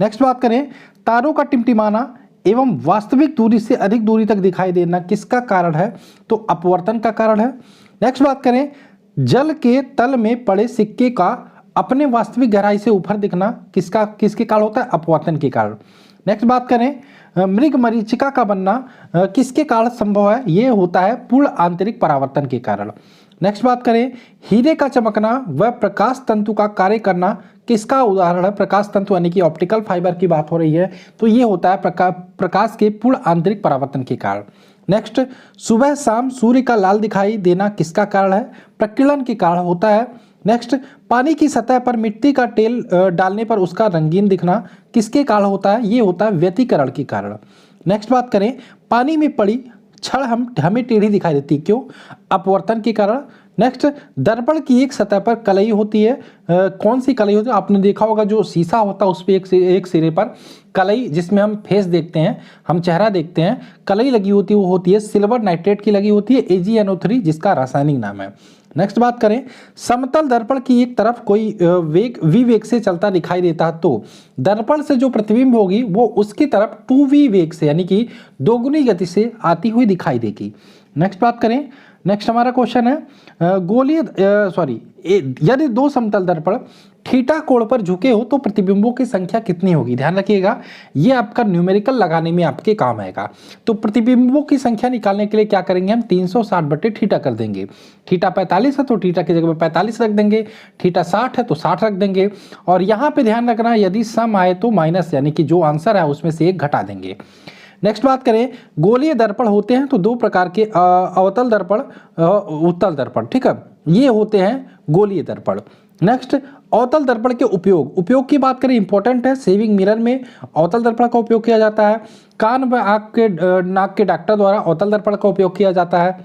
नेक्स्ट बात करें, तारों का टिमटिमाना एवं वास्तविक दूरी से अधिक दूरी तक दिखाई देना किसका कारण है? तो अपवर्तन का कारण है। नेक्स्ट बात करें, जल के तल में पड़े सिक्के का अपने वास्तविक गहराई से ऊपर दिखना किसके कारण होता है? अपवर्तन के कारण। नेक्स्ट बात करें, मृग मरीचिका का बनना किसके कारण संभव है? ये होता है पूर्ण आंतरिक परावर्तन के कारण। नेक्स्ट बात करें, हीरे का चमकना व प्रकाश तंतु का कार्य करना किसका उदाहरण है? प्रकाश तंतु यानी कि ऑप्टिकल फाइबर की बात हो रही है, तो ये होता है प्रकाश के पूर्ण आंतरिक परावर्तन के कारण। नेक्स्ट, सुबह शाम सूर्य का लाल दिखाई देना किसका कारण है? प्रकीर्णन के कारण होता है। नेक्स्ट, पानी की सतह पर मिट्टी का तेल डालने पर उसका रंगीन दिखना किसके कारण होता है? ये होता है व्यतिकरण के कारण। नेक्स्ट बात करें, पानी में पड़ी छड़ हमें टेढ़ी दिखाई देती, क्यों? अपवर्तन के कारण। नेक्स्ट, दर्पण की एक सतह पर कलई होती है। कौन सी कलई होती है? आपने देखा होगा जो शीशा होता है उस पर एक सिरे पर कलई, जिसमें हम फेस देखते हैं, हम चेहरा देखते हैं, कलई लगी होती है, वो होती है सिल्वर नाइट्रेट की लगी होती है, AgNO3, जिसका रासायनिक नाम है। नेक्स्ट बात करें, समतल दर्पण की एक तरफ कोई वेग v वेग से चलता दिखाई देता है तो दर्पण से जो प्रतिबिंब होगी वो उसकी तरफ 2v वेग से यानी कि दोगुनी गति से आती हुई दिखाई देगी। नेक्स्ट बात करें, नेक्स्ट हमारा क्वेश्चन है गोलीय यदि दो समतल दर्पण थीटा कोण पर झुके हो तो प्रतिबिंबों की संख्या कितनी होगी? ध्यान रखिएगा, ये आपका न्यूमेरिकल लगाने में आपके काम आएगा। तो प्रतिबिंबों की संख्या निकालने के लिए क्या करेंगे हम? 360/θ कर देंगे। थीटा 45 है तो थीटा की जगह पर 45 रख देंगे, थीटा 60 है तो 60 रख देंगे, और यहाँ पे ध्यान रखना यदि सम आए तो माइनस, यानी कि जो आंसर है उसमें से एक घटा देंगे। नेक्स्ट बात करें, गोलीय दर्पण होते हैं तो दो प्रकार के, अवतल दर्पण, उत्तल दर्पण, ठीक है, ये होते हैं गोलीय दर्पण। नेक्स्ट, अवतल दर्पण के उपयोग की बात करें, इंपॉर्टेंट है, सेविंग मिरर में अवतल दर्पण का उपयोग किया जाता है। कान व आंख के नाक के डॉक्टर द्वारा अवतल दर्पण का उपयोग किया जाता है।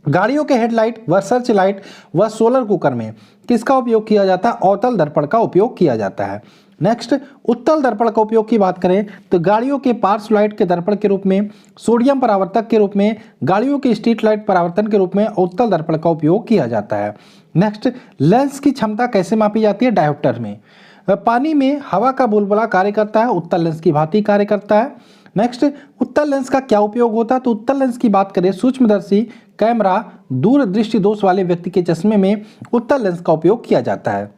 गाड़ियों के हेडलाइट व सर्च लाइट व सोलर कुकर में किसका उपयोग किया जाता है? अवतल दर्पण का उपयोग किया जाता है। नेक्स्ट, उत्तल दर्पण का उपयोग की बात करें तो गाड़ियों के पार्श्व लाइट के दर्पण के रूप में, सोडियम परावर्तक के रूप में, गाड़ियों के स्ट्रीट लाइट परावर्तन के रूप में उत्तल दर्पण का उपयोग किया जाता है। नेक्स्ट, लेंस की क्षमता कैसे मापी जाती है? डायोप्टर में। पानी में हवा का बुलबुला कार्य करता है, उत्तल लेंस की भांति कार्य करता है। नेक्स्ट, उत्तल लेंस का क्या उपयोग होता है? तो उत्तल लेंस की बात करें, सूक्ष्मदर्शी, कैमरा, दूर दृष्टि दोष वाले व्यक्ति के चश्मे में उत्तल लेंस का उपयोग किया जाता है।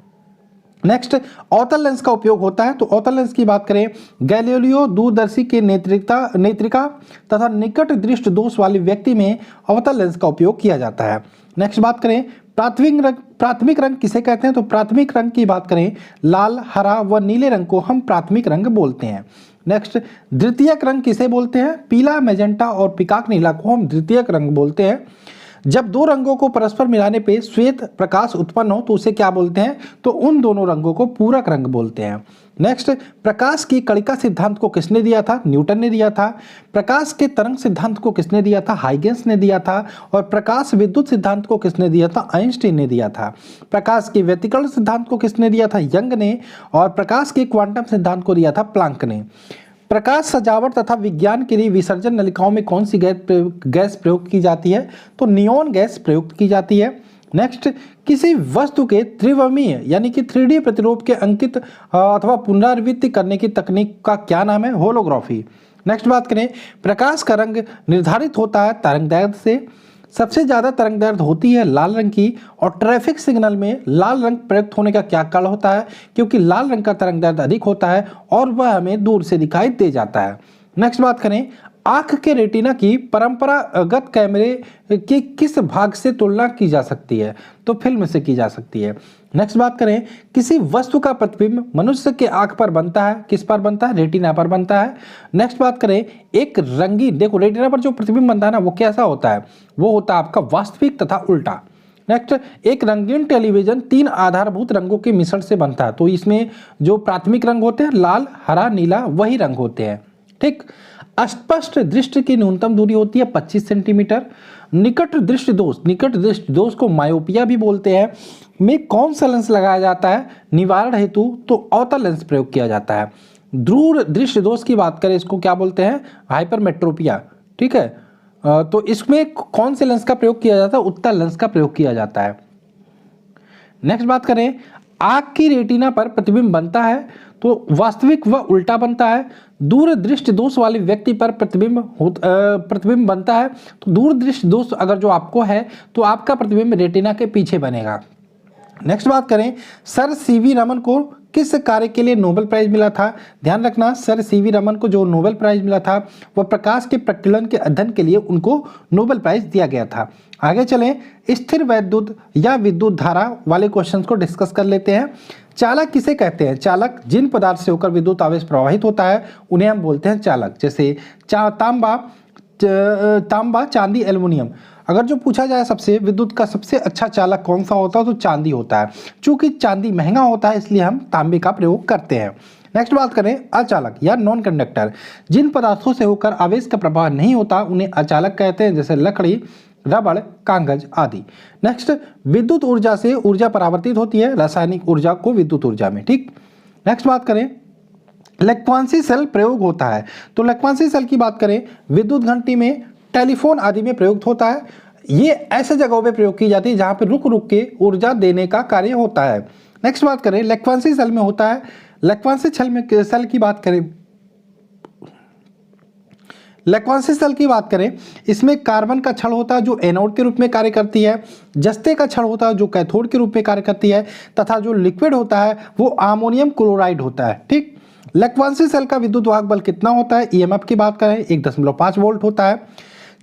नेक्स्ट, अवतल लेंस का उपयोग होता है, तो अवतल लेंस की बात करें, गैलीलियो दूरदर्शी के नेत्रिका तथा निकट दृष्टि दोष वाले व्यक्ति में अवतल लेंस का उपयोग किया जाता है। नेक्स्ट बात करें, प्राथमिक रंग किसे कहते हैं? तो प्राथमिक रंग की बात करें, लाल, हरा व नीले रंग को हम प्राथमिक रंग बोलते हैं। नेक्स्ट, द्वितीयक रंग किसे बोलते हैं? पीला, मैजेंटा और पिकाक नीला को हम द्वितीयक रंग बोलते हैं। जब दो रंगों को परस्पर मिलाने पे श्वेत प्रकाश उत्पन्न हो तो उसे क्या बोलते हैं? तो उन दोनों रंगों को पूरक रंग बोलते हैं। नेक्स्ट, प्रकाश की कणिका सिद्धांत को किसने दिया था? न्यूटन ने दिया था। प्रकाश के तरंग सिद्धांत को किसने दिया था? हाइगेंस ने दिया था। और प्रकाश विद्युत सिद्धांत को किसने दिया था? आइंस्टीन ने दिया था। प्रकाश के व्यतिकरण सिद्धांत को किसने दिया था? यंग ने। और प्रकाश के क्वांटम सिद्धांत को दिया था प्लांक ने। प्रकाश सजावट तथा विज्ञान के लिए विसर्जन नलिकाओं में कौन सी गैस प्रयोग की जाती है? तो नियोन गैस प्रयुक्त की जाती है। नेक्स्ट, किसी वस्तु के त्रिविमीय यानी कि 3D प्रतिरूप के अंकित अथवा पुनरावृत्ति करने की तकनीक का क्या नाम है? होलोग्राफी। नेक्स्ट बात करें, प्रकाश का रंग निर्धारित होता है तरंगदैर्ध्य से। सबसे ज्यादा तरंगदैर्ध्य होती है लाल रंग की, और ट्रैफिक सिग्नल में लाल रंग प्रयुक्त होने का क्या कारण होता है? क्योंकि लाल रंग का तरंगदैर्ध्य अधिक होता है और वह हमें दूर से दिखाई दे जाता है। नेक्स्ट बात करें, आंख के रेटिना की परंपरागत कैमरे के किस भाग से तुलना की जा सकती है? तो फिल्म से की जा सकती है। नेक्स्ट बात करें, किसी वस्तु का प्रतिबिंब मनुष्य के आंख पर बनता है, किस पर बनता है? रेटिना पर बनता है। नेक्स्ट बात करें, एक रंगीन, देखो रेटिना पर जो प्रतिबिंब बनता है ना वो कैसा होता है? वो होता है आपका वास्तविक तथा उल्टा। नेक्स्ट, एक रंगीन टेलीविजन 3 आधारभूत रंगों के मिश्रण से बनता है, तो इसमें जो प्राथमिक रंग होते हैं लाल, हरा, नीला, वही रंग होते हैं। ठीक, अस्पष्ट दृष्टि की न्यूनतम दूरी होती है 25 सेंटीमीटर। निकट दृष्टि दोष को मायोपिया भी बोलते हैं, में कौन सा लेंस लगाया जाता है निवारण हेतु? तो अवतल लेंस प्रयोग किया जाता है। दूर दृष्टि दोष की बात करें, इसको क्या बोलते हैं? हाइपरमेट्रोपिया। ठीक है, तो इसमें कौन से लेंस का प्रयोग किया जाता है? उत्तल लेंस का प्रयोग किया जाता है। नेक्स्ट बात करें, आंख की रेटिना पर प्रतिबिंब बनता है तो वास्तविक व उल्टा बनता है। दूर दृष्टि दोष वाले व्यक्ति पर प्रतिबिंब बनता है तो दूर दृष्टि दोष अगर जो आपको है तो आपका प्रतिबिंब रेटिना के पीछे बनेगा। नेक्स्ट बात करें, सर सीवी रमन को किस कार्य के लिए नोबेल प्राइज मिला था? ध्यान रखना, सर सीवी रमन को जो नोबेल प्राइज मिला था वह प्रकाश के प्रकीर्णन के अध्ययन के लिए उनको नोबेल प्राइज दिया गया था। आगे चलें, स्थिर वैद्युत या विद्युत धारा वाले क्वेश्चंस को डिस्कस कर लेते हैं। चालक किसे कहते हैं? चालक जिन पदार्थ से होकर विद्युत आवेश प्रवाहित होता है उन्हें हम बोलते हैं चालक। जैसे तांबा, चांदी, एल्युमिनियम। अगर जो पूछा जाए सबसे विद्युत का सबसे अच्छा चालक कौन सा होता है तो चांदी होता है। चूंकि चांदी महंगा होता है इसलिए हम तांबे का प्रयोग करते हैं। नेक्स्ट बात करें, अचालक या नॉन कंडक्टर। जिन पदार्थों से होकर आवेश का प्रवाह नहीं होता उन्हें अचालक कहते हैं, जैसे लकड़ी, रबड़, कागज आदि। नेक्स्ट, विद्युत ऊर्जा से ऊर्जा परावर्तित होती है रासायनिक ऊर्जा को विद्युत ऊर्जा में। ठीक, नेक्स्ट बात करें, लेक्वांसी सेल प्रयोग होता है। तो लेक्वांसी सेल की बात करें, विद्युत घंटी में, टेलीफोन आदि में प्रयुक्त होता है। ये ऐसे जगहों पे प्रयोग की जाती है जहां पे रुक रुक के ऊर्जा देने का कार्य होता है। नेक्स्ट बात करें, लेक्वांसी सेल में होता है, लेक्वांसी सेल की बात करें, लेक्वांसी सेल की बात करें, इसमें कार्बन का छड़ होता है जो एनोड के रूप में कार्य करती है, जस्ते का छड़ होता है जो कैथोड के रूप में कार्य करती है, तथा जो लिक्विड होता है वो अमोनियम क्लोराइड होता है। ठीक, लेक्वांसी सेल का विद्युत वाहक बल कितना होता है? ईएमएफ की बात करें 1.5 वोल्ट होता है।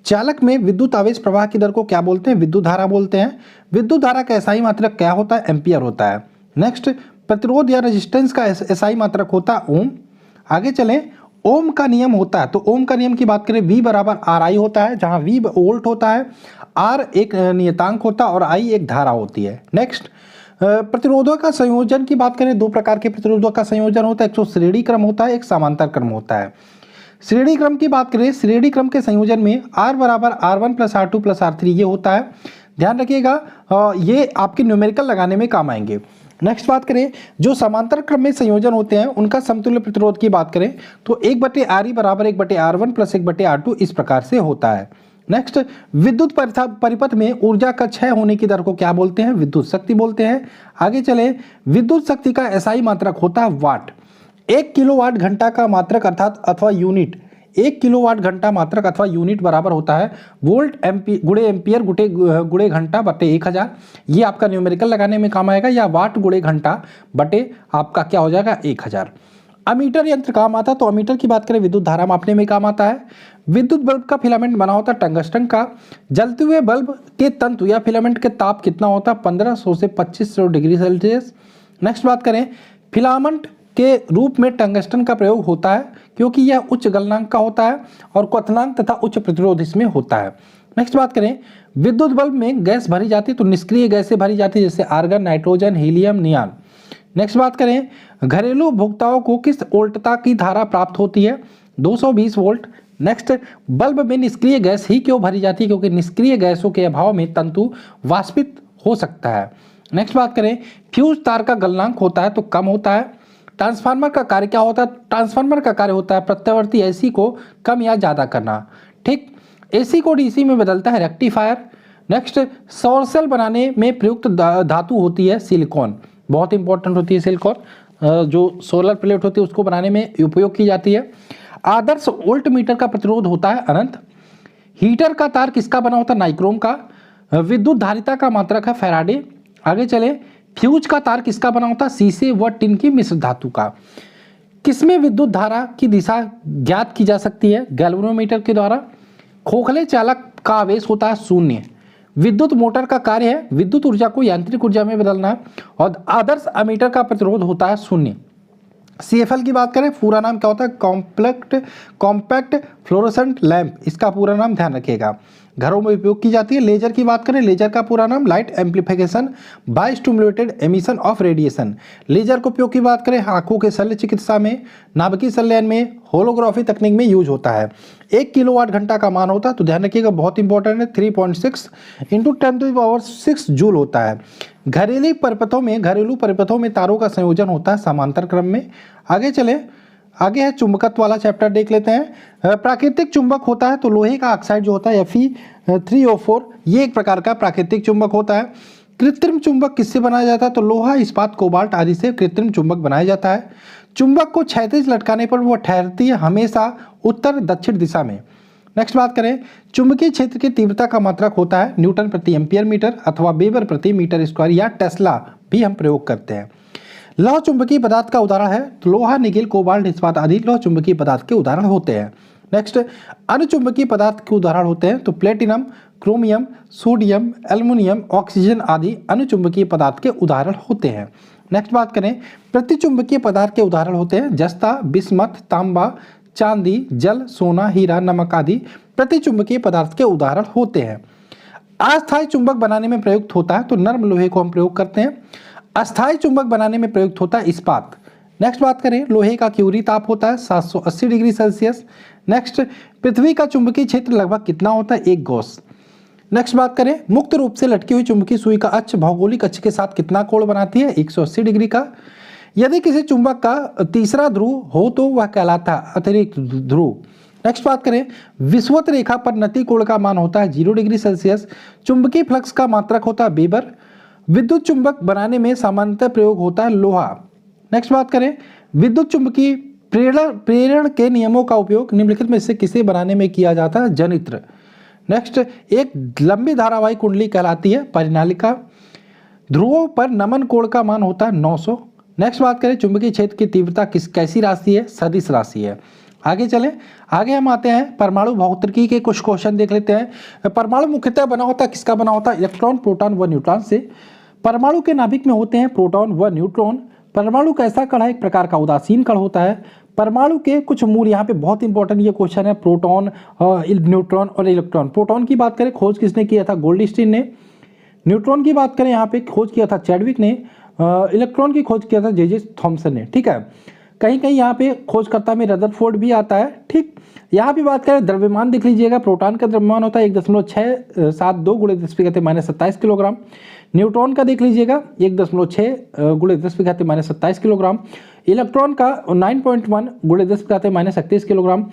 चालक में विद्युत आवेश प्रवाह की दर को क्या बोलते हैं? विद्युत धारा बोलते हैं। विद्युत धारा का एसआई मात्रक क्या होता है? एम्पियर होता है। नेक्स्ट, प्रतिरोध या रेजिस्टेंस का एसआई मात्रक होता है ओम। आगे चलें, ओम का नियम होता है, तो ओम का नियम की बात करें, V बराबर RI होता है, जहां V वोल्ट होता है, R एक नियतांक होता है और I एक धारा होती है। नेक्स्ट, प्रतिरोधों का संयोजन की बात करें, दो प्रकार के प्रतिरोधों का संयोजन होता है, एक तो श्रेणी क्रम होता है, एक समांतर क्रम होता है। श्रेणी क्रम की बात करें, श्रेणी क्रम के संयोजन में R बराबर R1 plus R2 plus R3 ये होता है। ध्यान रखिएगा, ये आपके न्यूमेरिकल लगाने में काम आएंगे। नेक्स्ट बात करें, जो समांतर क्रम में संयोजन होते हैं उनका समतुल्य प्रतिरोध की बात करें तो 1/RE बराबर 1/R1 प्लस 1/R2 इस प्रकार से होता है। नेक्स्ट, विद्युत परिपथ में ऊर्जा का क्षय होने की दर को क्या बोलते हैं? विद्युत शक्ति बोलते हैं। आगे चले, विद्युत शक्ति का एसआई मात्रक होता है वाट। 1 किलोवाट घंटा का मात्रक अर्थात अथवा यूनिट, 1 किलोवाट घंटा मात्रक अथवा यूनिट बराबर होता है वोल्ट गुणे एम्पियर गुणे घंटा बटे 1000। ये आपका न्यूमेरिकल लगाने में काम आएगा, या वाट गुणे घंटा बटे आपका क्या हो जाएगा 1000। अमीटर यंत्र काम आता है, तो अमीटर की बात करें विद्युत धारा मापने में काम आता है। विद्युत बल्ब का फिलामेंट बना होता है टंगस्टन का। जलते हुए बल्ब के तंतु या फिलामेंट के ताप कितना होता है? 1500 से 2500 डिग्री सेल्सियस। नेक्स्ट बात करें, फिलामेंट के रूप में टंगस्टन का प्रयोग होता है क्योंकि यह उच्च गलनांक का होता है और क्वथनांक तथा उच्च प्रतिरोध इसमें होता है। नेक्स्ट बात करें, विद्युत बल्ब में गैस भरी जाती है तो निष्क्रिय गैसें भरी जाती है जैसे आर्गन, नाइट्रोजन, हीलियम, नियान। नेक्स्ट बात करें, घरेलू उपभोक्ताओं को किस वोल्टता की धारा प्राप्त होती है? 220 वोल्ट। नेक्स्ट, बल्ब में निष्क्रिय गैस ही क्यों भरी जाती है? क्योंकि निष्क्रिय गैसों के अभाव में तंतु वाष्पित हो सकता है। नेक्स्ट बात करें, फ्यूज तार का गलनांक होता है तो कम होता है। ट्रांसफार्मर का कार्य क्या होता है? ट्रांसफार्मर का कार्य होता है प्रत्यावर्ती एसी को कम या ज़्यादा करना। ठीक, एसी को डीसी में बदलता है रेक्टिफायर। नेक्स्ट, सौर सेल बनाने में प्रयुक्त धातु होती है सिलिकॉन, बहुत इंपॉर्टेंट होती है सिलिकॉन, जो सोलर प्लेट होती है उसको बनाने में उपयोग की जाती है। आदर्श वोल्ट मीटर का प्रतिरोध होता है अनंत। हीटर का तार किसका बना होता है? नाइक्रोम का। विद्युत धारिता का मात्रक है फैराडे। आगे चले, फ्यूज का तार किसका बना होता है? शीशे व टिन की मिश्र धातु का। किसमें विद्युत धारा की दिशा ज्ञात की जा सकती है? गैल्वेनोमीटर के द्वारा। खोखले चालक का आवेश होता है 0। विद्युत मोटर का कार्य है विद्युत ऊर्जा को यांत्रिक ऊर्जा में बदलना, और आदर्श अमीटर का प्रतिरोध होता है 0। CFL की बात करें, पूरा नाम क्या होता है? कॉम्पैक्ट फ्लोरोसेंट लैंप, इसका पूरा नाम ध्यान रखिएगा। घरों में उपयोग की जाती है। लेजर की बात करें, लेजर का पूरा नाम light amplification by stimulated emission of radiation. Laser के उपयोग की बात करें, आंखों के शल्य चिकित्सा में, नाभिकीय संलयन में, होलोग्राफी तकनीक में यूज होता है। 1 किलोवाट घंटा का मान होता है, तो ध्यान रखिएगा बहुत इंपॉर्टेंट है, 3.6 × 10⁻⁶ जूल होता है। घरेलू परिपथों में तारों का संयोजन होता है समांतर क्रम में। आगे चले, आगे है चुंबकत्व वाला चैप्टर देख लेते हैं। प्राकृतिक चुंबक होता है तो लोहे का ऑक्साइड जो होता है Fe3O4, ये एक प्रकार का प्राकृतिक चुंबक होता है। कृत्रिम चुंबक किससे बनाया जाता है? तो लोहा, इस्पात, कोबाल्ट आदि से कृत्रिम चुंबक बनाया जाता है। चुंबक को क्षैतिज लटकाने पर वह ठहरती है हमेशा उत्तर दक्षिण दिशा में। नेक्स्ट बात करें, चुंबकीय क्षेत्र की तीव्रता का मात्रक होता है न्यूटन प्रति एम्पियर मीटर अथवा वेबर प्रति मीटर स्क्वायर, या टेस्ला भी हम प्रयोग करते हैं। लौह चुंबकीय पदार्थ का उदाहरण है तो लोहा, निकेल, कोबाल्ट, इस्पात आदि लौह चुंबकीय पदार्थ के उदाहरण होते हैं। नेक्स्ट, अनुचुंबकीय पदार्थ के उदाहरण होते हैं तो platinum, chromium, sodium, aluminium, oxygen आदि अनुचुंबकीय पदार्थ के उदाहरण होते हैं। नेक्स्ट बात करें, प्रतिचुंबकीय पदार्थ के उदाहरण होते हैं जस्ता, बिस्मथ, तांबा, चांदी, जल, सोना, हीरा, नमक आदि प्रतिचुंबकीय पदार्थ के उदाहरण होते हैं। अस्थायी चुंबक बनाने में प्रयुक्त होता है तो नर्म लोहे को हम प्रयोग करते हैं। अस्थायी चुंबक बनाने में प्रयुक्त होता है इस्पात। नेक्स्ट बात करें, लोहे का क्यूरी ताप होता है 780 डिग्री सेल्सियस। नेक्स्ट, पृथ्वी का चुंबकीय क्षेत्र लगभग कितना होता है? 1 गॉस। नेक्स्ट बात करें, मुक्त रूप से लटकी हुई चुंबकीय सुई का अक्ष भौगोलिक अक्ष के साथ कितना कोण बनाती है? 180 डिग्री का। यदि किसी चुंबक का तीसरा ध्रुव हो तो वह कहलाता है अतिरिक्त ध्रुव। नेक्स्ट बात करें, विषुवत रेखा पर नति कोण का मान होता है 0 डिग्री सेल्सियस। चुंबकीय फ्लक्स का मात्रक होता है वेबर। विद्युत चुंबक बनाने में सामान्यतः प्रयोग होता है लोहा। नेक्स्ट बात करें, विद्युत चुंबकीय प्रेरण के नियमों का उपयोग निम्नलिखित में से किसे बनाने में किया जाता है? जनित्र। नेक्स्ट, एक लंबी धारावाही कुंडली कहलाती है परिनालिका। ध्रुवों पर नमन कोण का मान होता है 900। नेक्स्ट बात करें, चुंबकीय क्षेत्र की तीव्रता कैसी राशि है? सदिश राशि है। आगे चलें, आगे हम आते हैं परमाणु भौतिकी के कुछ क्वेश्चन देख लेते हैं। परमाणु मुख्यतः बना होता है किसका बना होता है? इलेक्ट्रॉन, प्रोटॉन व न्यूट्रॉन से। परमाणु के नाभिक में होते हैं प्रोटॉन व न्यूट्रॉन। परमाणु कैसा कण है? एक प्रकार का उदासीन कण होता है। परमाणु के कुछ मूल, यहाँ पे बहुत इंपॉर्टेंट ये क्वेश्चन है, प्रोटॉन, न्यूट्रॉन और इलेक्ट्रॉन। प्रोटॉन की बात करें, खोज किसने किया था? गोल्डस्टीन ने। न्यूट्रॉन की बात करें, यहाँ पे खोज किया था चैडविक ने। इलेक्ट्रॉन की खोज किया था जे थॉमसन ने। ठीक है, कहीं कहीं यहाँ पे खोजकर्ता में रदरफोर्ड भी आता है। ठीक, यहाँ पे बात करें द्रव्यमान देख लीजिएगा, प्रोटॉन का द्रव्यमान होता है 1.672 × 10⁻⁻27 किलोग्राम। न्यूट्रॉन का देख लीजिएगा 1.6 × 10⁻⁻27 किलोग्राम। इलेक्ट्रॉन का 9.1 × 10⁻31 किलोग्राम।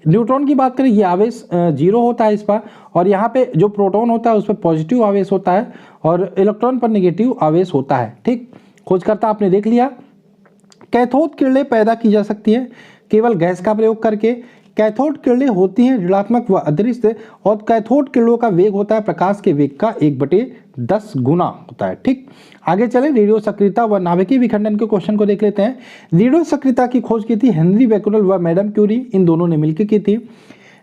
न्यूट्रॉन की बात करें, ये आवेश 0 होता है इस पर, और यहाँ पे जो प्रोटॉन होता है उस पर पॉजिटिव आवेश होता है और इलेक्ट्रॉन पर नेगेटिव आवेश होता है। ठीक, खोजकर्ता आपने देख लिया। कैथोड किरणें पैदा की जा सकती है केवल गैस का प्रयोग करके। कैथोड किरणें होती हैं ऋणात्मक व अदृश्य, और कैथोड किरणों का वेग होता है प्रकाश के वेग का 1/10 गुना होता है। ठीक, आगे चलें, रेडियो सक्रियता व नाभिकीय विखंडन के क्वेश्चन को देख लेते हैं। रेडियो सक्रियता की खोज की थी हेनरी बैकुलर व मैडम क्यूरी, इन दोनों ने मिलकर की थी।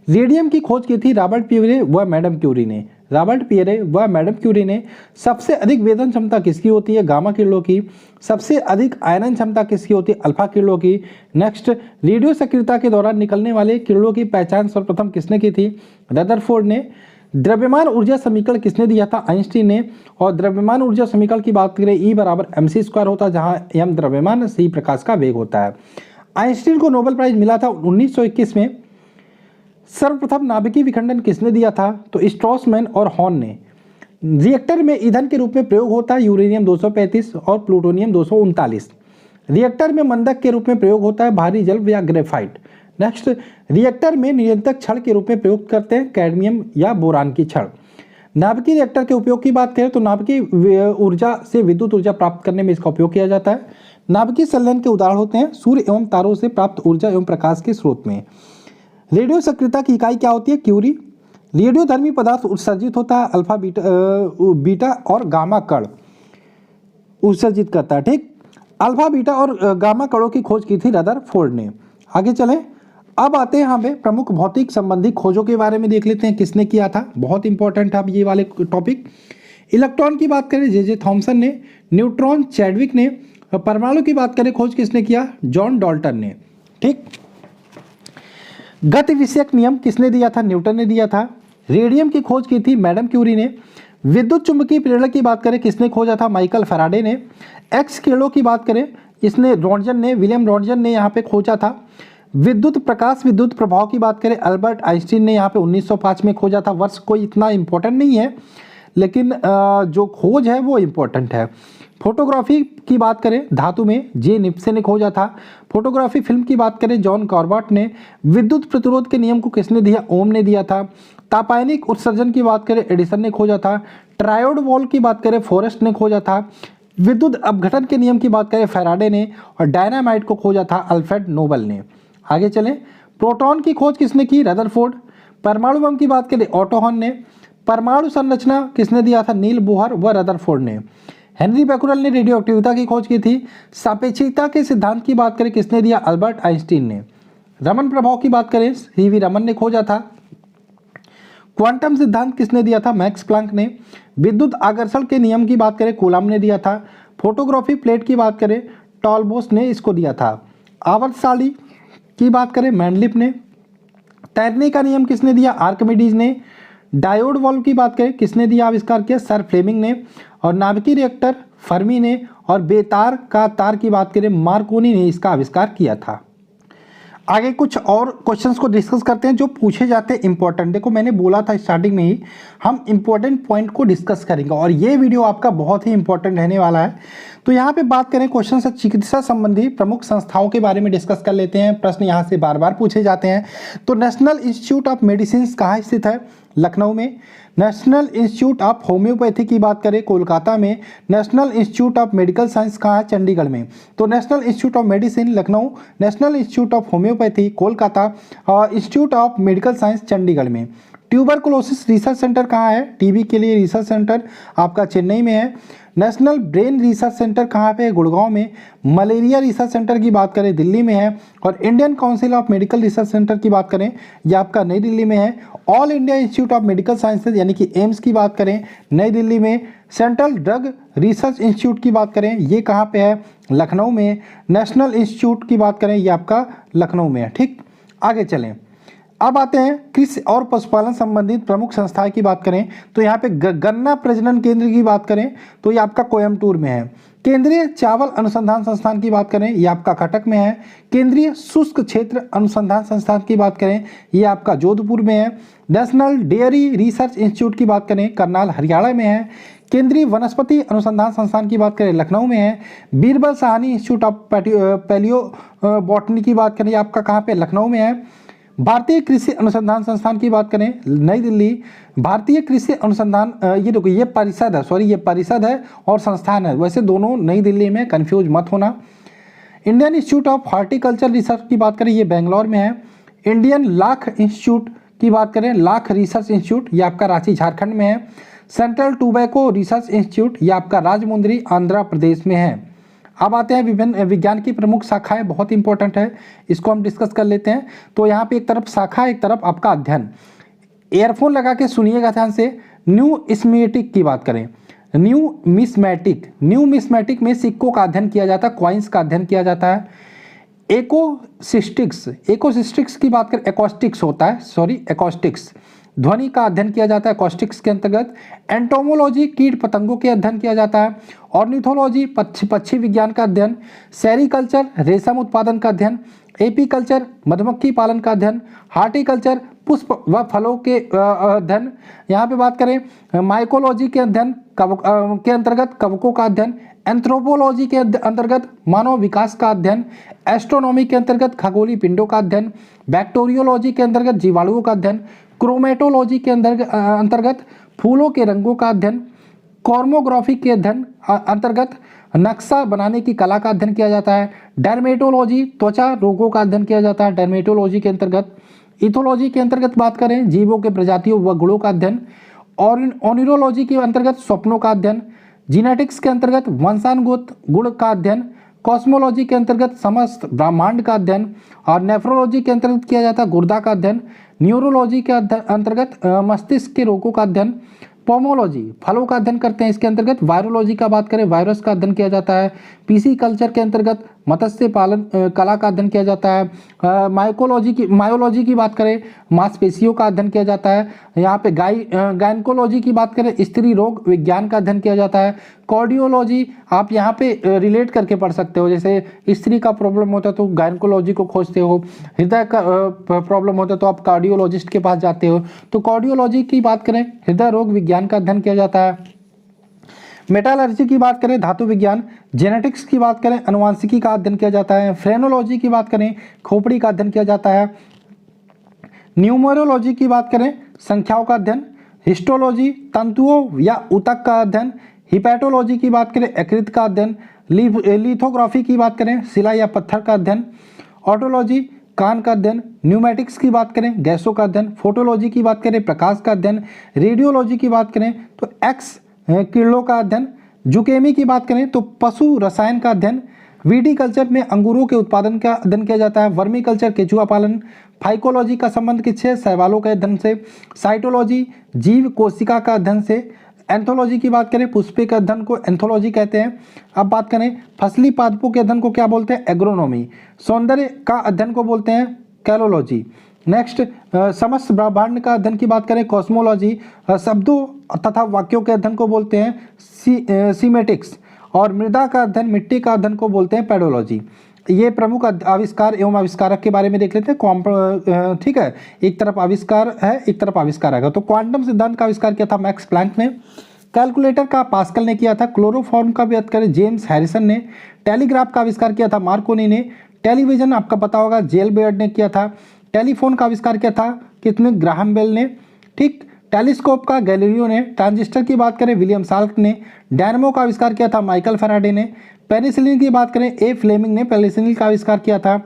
रेडियम की खोज की थी रॉबर्ट पियरे व मैडम क्यूरी ने। रॉबर्ट पियरे व मैडम क्यूरी ने। सबसे अधिक वेधन क्षमता किसकी होती है? गामा किरणों की। सबसे अधिक आयनन क्षमता किसकी होती है? अल्फा किरणों की। नेक्स्ट, रेडियो सक्रियता के दौरान निकलने वाले किरणों की पहचान सर्वप्रथम किसने की थी? रदरफोर्ड ने। द्रव्यमान ऊर्जा समीकरण किसने दिया था? आइंस्टीन ने। और द्रव्यमान ऊर्जा समीकरण की बात करें, E = mc² होता है, जहाँ m द्रव्यमान, c प्रकाश का वेग होता है। आइंस्टीन को नोबेल प्राइज मिला था 1921 में। सर्वप्रथम नाभिकीय विखंडन किसने दिया था? तो स्ट्रॉसमैन और हॉर्न ने। रिएक्टर में ईंधन के रूप में प्रयोग होता है यूरेनियम 235 और प्लूटोनियम 239। रिएक्टर में मंदक के रूप में प्रयोग होता है भारी जल या ग्रेफाइट। नेक्स्ट, रिएक्टर में निरंतक छड़ के रूप में प्रयोग करते हैं कैडमियम या बोरान की छड़। नाभिकीय रिएक्टर के उपयोग की बात करें तो नाभिकीय ऊर्जा से विद्युत ऊर्जा प्राप्त करने में इसका उपयोग किया जाता है। नाभिकीय संलयन के उदाहरण होते हैं सूर्य एवं तारों से प्राप्त ऊर्जा एवं प्रकाश के स्रोत में। रेडियो सक्रियता की इकाई क्या होती है? क्यूरी। रेडियोधर्मी पदार्थ उत्सर्जित होता है अल्फा, बीटा और गामा कण उत्सर्जित करता है। ठीक, अल्फा, बीटा और गामा कणों की खोज की थी रदरफोर्ड ने। आगे चलें, अब आते हैं यहाँ पे प्रमुख भौतिक संबंधी खोजों के बारे में देख लेते हैं किसने किया था। बहुत इंपॉर्टेंट है अब ये वाले टॉपिक। इलेक्ट्रॉन की बात करें जे थॉमसन ने। न्यूट्रॉन चैडविक ने। परमाणु की बात करें, खोज किसने किया? जॉन डाल्टन ने। ठीक, गति विषयक नियम किसने दिया था? न्यूटन ने दिया था। रेडियम की खोज की थी मैडम क्यूरी ने। विद्युत चुंबकीय प्रेरण की बात करें, किसने खोजा था? माइकल फैराडे ने। एक्स किरणों की बात करें, इसने रॉन्टजन ने, विलियम रॉन्टजन ने यहाँ पे खोजा था। विद्युत प्रकाश विद्युत प्रभाव की बात करें, अल्बर्ट आइंस्टीन ने यहाँ पे 1905 में खोजा था। वर्ष कोई इतना इंपॉर्टेंट नहीं है, लेकिन जो खोज है वो इम्पोर्टेंट है। फोटोग्राफी की बात करें धातु में, जे निप्से ने खोजा था। फोटोग्राफी फिल्म की बात करें, जॉन कॉर्बेट ने। विद्युत प्रतिरोध के नियम को किसने दिया? ओम ने दिया था। तापायनिक उत्सर्जन की बात करें, एडिसन ने खोजा था। ट्रायोड वॉल की बात करें, फॉरेस्ट ने खोजा था। विद्युत अपघटन के नियम की बात करें, फैराडे ने। और डायनामाइट को खोजा था अल्फ्रेड नोबल ने। आगे चलें, प्रोटॉन की खोज किसने की? रदरफोर्ड। परमाणु बम की बात करें, ऑटो हॉर्न ने। परमाणु संरचना किसने दिया था? नील बोहर व रदरफोर्ड ने। हेनरी बैकुलर ने रेडियो एक्टिविटी की खोज की थी। सापेक्षिकता के सिद्धांत की बात करें, किसने दिया? अल्बर्ट आइंस्टीन ने। रमन प्रभाव की बात करें, सीवी रमन ने खोजा था। क्वांटम सिद्धांत किसने दिया था? मैक्स प्लैंक ने। विद्युत आकर्षण के नियम की बात करें, कूलॉम ने दिया था। फोटोग्राफी प्लेट की बात करें, टॉलबोस ने इसको दिया था। आवर्तसाली की बात करें, मैंडलिप ने। तैरने का नियम किसने दिया? आर्किमिडीज ने। डायोड वॉल्व की बात करें, किसने दिया आविष्कार किया? सर फ्लेमिंग ने। और नाभिकीय रिएक्टर फर्मी ने। और बेतार का तार की बात करें, मार्कोनी ने इसका आविष्कार किया था। आगे कुछ और क्वेश्चंस को डिस्कस करते हैं जो पूछे जाते हैं इंपॉर्टेंट। देखो मैंने बोला था स्टार्टिंग में ही हम इंपॉर्टेंट पॉइंट को डिस्कस करेंगे और ये वीडियो आपका बहुत ही इंपॉर्टेंट रहने वाला है। तो यहाँ पे बात करें क्वेश्चन से चिकित्सा संबंधी प्रमुख संस्थाओं के बारे में डिस्कस कर लेते हैं। प्रश्न यहाँ से बार बार पूछे जाते हैं। तो नेशनल इंस्टीट्यूट ऑफ मेडिसिन कहाँ स्थित है? लखनऊ में। नेशनल इंस्टीट्यूट ऑफ होम्योपैथी की बात करें कोलकाता में। National Institute of Medical Science कहाँ है? चंडीगढ़ में। तो National Institute of Medicine Lucknow, National Institute of Homeopathy Kolkata और Institute of Medical Science Chandigarh में। ट्यूबरकुलोसिस रिसर्च सेंटर कहाँ है? टीबी के लिए रिसर्च सेंटर आपका चेन्नई में है। नेशनल ब्रेन रिसर्च सेंटर कहाँ पे है? गुड़गांव में। मलेरिया रिसर्च सेंटर की बात करें दिल्ली में है। और Indian council of medical research centre की बात करें यह आपका नई दिल्ली में है। All India institute of medical sciences यानी कि एम्स की बात करें नई दिल्ली में। सेंट्रल ड्रग रिसर्च इंस्टीट्यूट की बात करें ये कहाँ पे है? लखनऊ में। नेशनल इंस्टीट्यूट की बात करें ये आपका लखनऊ में है। ठीक, आगे चलें। अब आते हैं कृषि और पशुपालन संबंधित प्रमुख संस्थाएं की बात करें तो यहाँ पे गन्ना प्रजनन केंद्र की बात करें तो ये आपका कोयम्बटूर में है। केंद्रीय चावल अनुसंधान संस्थान की बात करें ये आपका कटक में है। केंद्रीय शुष्क क्षेत्र अनुसंधान संस्थान की बात करें ये आपका जोधपुर में है। नेशनल डेयरी रिसर्च इंस्टीट्यूट की बात करें करनाल हरियाणा में है। केंद्रीय वनस्पति अनुसंधान संस्थान की बात करें लखनऊ में है। Birbal Sahni Institute of palaeobotany की बात करें आपका कहाँ पे? लखनऊ में है। भारतीय कृषि अनुसंधान संस्थान की बात करें नई दिल्ली। भारतीय कृषि अनुसंधान ये देखो ये परिषद है, सॉरी ये परिषद है और संस्थान है, वैसे दोनों नई दिल्ली में, कंफ्यूज मत होना। Indian institute of horticulture research की बात करें ये बेंगलोर में है। इंडियन लाख इंस्टीट्यूट की बात करें लाख रिसर्च इंस्टीट्यूट ये आपका रांची झारखंड में है। सेंट्रल टोबैको रिसर्च इंस्टीट्यूट ये आपका राजमुंद्री आंध्र प्रदेश में है। अब आते हैं विभिन्न विज्ञान की प्रमुख शाखाएं, बहुत इंपॉर्टेंट है, इसको हम डिस्कस कर लेते हैं। तो यहाँ पे एक तरफ शाखा एक तरफ आपका अध्ययन। एयरफोन लगा के सुनिएगा ध्यान से। न्यूमिस्मेटिक की बात करें न्यूमिस्मेटिक में सिक्कों का अध्ययन किया जाता है, कॉइन्स का अध्ययन किया जाता है। एकोसिस्टिक्स की बात करें एकॉस्टिक्स होता है, सॉरी एकॉस्टिक्स ध्वनि का अध्ययन किया जाता है एकॉस्टिक्स के अंतर्गत। एंटोमोलॉजी कीट पतंगों के अध्ययन किया जाता है। ऑर्निथोलॉजी पक्षी विज्ञान का अध्ययन। सेरिकल्चर रेशम उत्पादन का अध्ययन। एपीकल्चर मधुमक्खी पालन का अध्ययन। हार्टिकल्चर पुष्प व फलों के अध्ययन। यहाँ पे बात करें माइकोलॉजी के अध्ययन के अंतर्गत कवकों का अध्ययन। एंथ्रोपोलॉजी के अंतर्गत मानव विकास का अध्ययन। एस्ट्रोनॉमी के अंतर्गत खगोलीय पिंडों का अध्ययन। बैक्टीरियोलॉजी के अंतर्गत जीवाणुओं का अध्ययन। क्रोमेटोलॉजी के अंतर्गत फूलों के रंगों का अध्ययन। कॉर्मोग्राफी के अध्ययन अंतर्गत नक्शा बनाने की कला का अध्ययन किया जाता है। डर्मेटोलॉजी त्वचा रोगों का अध्ययन किया जाता है डर्मेटोलॉजी के अंतर्गत। इथोलॉजी के अंतर्गत बात करें जीवों के प्रजातियों व गुणों का अध्ययन। और ओनिरोलॉजी के अंतर्गत स्वप्नों का अध्ययन। जीनेटिक्स के अंतर्गत वंशानुगत गुण का अध्ययन। कॉस्मोलॉजी के अंतर्गत समस्त ब्रह्मांड का अध्ययन। और नेफ्रोलॉजी के अंतर्गत किया जाता है गुर्दा का अध्ययन। न्यूरोलॉजी के अंतर्गत मस्तिष्क के रोगों का अध्ययन। पोमोलॉजी फलों का अध्ययन करते हैं, इसके अंतर्गत वायरोलॉजी का बात करें वायरस का अध्ययन किया जाता है। पीसी कल्चर के अंतर्गत मत्स्य पालन कला का अध्ययन किया जाता है। मायोलॉजी की बात करें मांसपेशियों का अध्ययन किया जाता है। यहाँ पे गायनकोलॉजी की बात करें स्त्री रोग विज्ञान का अध्ययन किया जाता है। कार्डियोलॉजी आप यहाँ पे रिलेट करके पढ़ सकते हो, जैसे स्त्री का प्रॉब्लम होता है तो गायनकोलॉजी को खोजते हो, हृदय का प्रॉब्लम होता है तो आप कार्डियोलॉजिस्ट के पास जाते हो। तो कार्डियोलॉजी की बात करें हृदय रोग विज्ञान का अध्ययन किया जाता है। मेटालर्जी की बात करें धातु विज्ञान। जेनेटिक्स की बात करें अनुवांशिकी का अध्ययन किया जाता है। फ्रेनोलॉजी की बात करें खोपड़ी का अध्ययन किया जाता है। न्यूमरोलॉजी की बात करें संख्याओं का अध्ययन। हिस्टोलॉजी तंतुओं या ऊतक का अध्ययन। हिपैटोलॉजी की बात करें यकृत का अध्ययन। लिथोग्राफी की बात करें सिलाई या पत्थर का अध्ययन। ऑटोलॉजी कान का अध्ययन। न्यूमेटिक्स की बात करें गैसों का अध्ययन। फोटोलॉजी की बात करें प्रकाश का अध्ययन। रेडियोलॉजी की बात करें तो एक्स किरणों का अध्ययन। जुकेमी की बात करें तो पशु रसायन का अध्ययन। वीडी कल्चर में अंगूरों के उत्पादन का अध्ययन किया जाता है। वर्मी कल्चर केचुआ पालन। फाइकोलॉजी का संबंध किससे? शैवालों के अध्ययन से। साइटोलॉजी जीव कोशिका का अध्ययन से। एंथोलॉजी की बात करें पुष्पे के अध्ययन को एंथोलॉजी कहते हैं। अब बात करें फसली पादपों के अध्ययन को क्या बोलते हैं? एग्रोनॉमी। सौंदर्य का अध्ययन को बोलते हैं कैलोलॉजी। नेक्स्ट समस्त ब्रह्मांड का अध्ययन की बात करें कॉस्मोलॉजी। शब्दों तथा वाक्यों के अध्ययन को बोलते हैं सीमेटिक्स। और मृदा का अध्ययन मिट्टी का अध्ययन को बोलते हैं पेडोलॉजी। ये प्रमुख आविष्कार एवं आविष्कारक के बारे में देख लेते हैं। ठीक है, एक तरफ आविष्कार है, एक तरफ आविष्कारक है। तो क्वांटम सिद्धांत का आविष्कार किया था मैक्स प्लैंक ने। कैलकुलेटर का पास्कल ने किया था। क्लोरोफॉर्म का बात करें जेम्स हैरिसन ने। टेलीग्राफ का आविष्कार किया था मार्कोनी ने। टेलीविजन आपका पता होगा जेल बेयर्ड ने किया था। टेलीफोन का आविष्कार किया था कितने, ग्राहम बेल ने। ठीक, टेलीस्कोप का गैलीलियो ने। ट्रांजिस्टर की बात करें विलियम साल्क ने। डायनमो का आविष्कार किया था माइकल फैराडे ने। पेनिसिलिन की बात करें ए फ्लेमिंग ने पेनिसिलिन का आविष्कार किया था।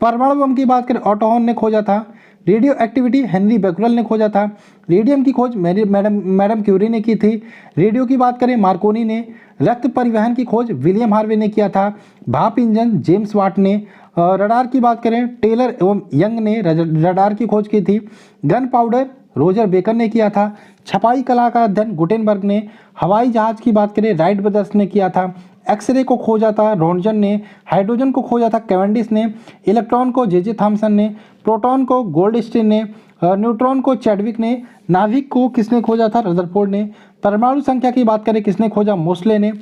परमाणु बम की बात करें ऑटो हॉर्न ने खोजा था। रेडियो एक्टिविटी हेनरी बेक्वेल ने खोजा था। रेडियम की खोज मैडम क्यूरी ने की थी। रेडियो की बात करें मार्कोनी ने। रक्त परिवहन की खोज विलियम हार्वे ने किया था। भाप इंजन जेम्स वाट ने। रडार की बात करें टेलर एवं यंग ने रडार की खोज की थी। गन पाउडर रोजर बेकर ने किया था। छपाई कला का अध्ययन गुटेनबर्ग ने। हवाई जहाज की बात करें राइट ब्रदर्स ने किया था। एक्सरे को खोजा था रोन्टजन ने। हाइड्रोजन को खोजा था कैवेंडिश ने। इलेक्ट्रॉन को जे थॉमसन ने। प्रोटॉन को गोल्डस्टीन ने। न्यूट्रॉन को चैडविक ने। नाभिक को किसने खोजा था, रदरफोर्ड ने। परमाणु संख्या की बात करें किसने खोजा, मोस्ले ने।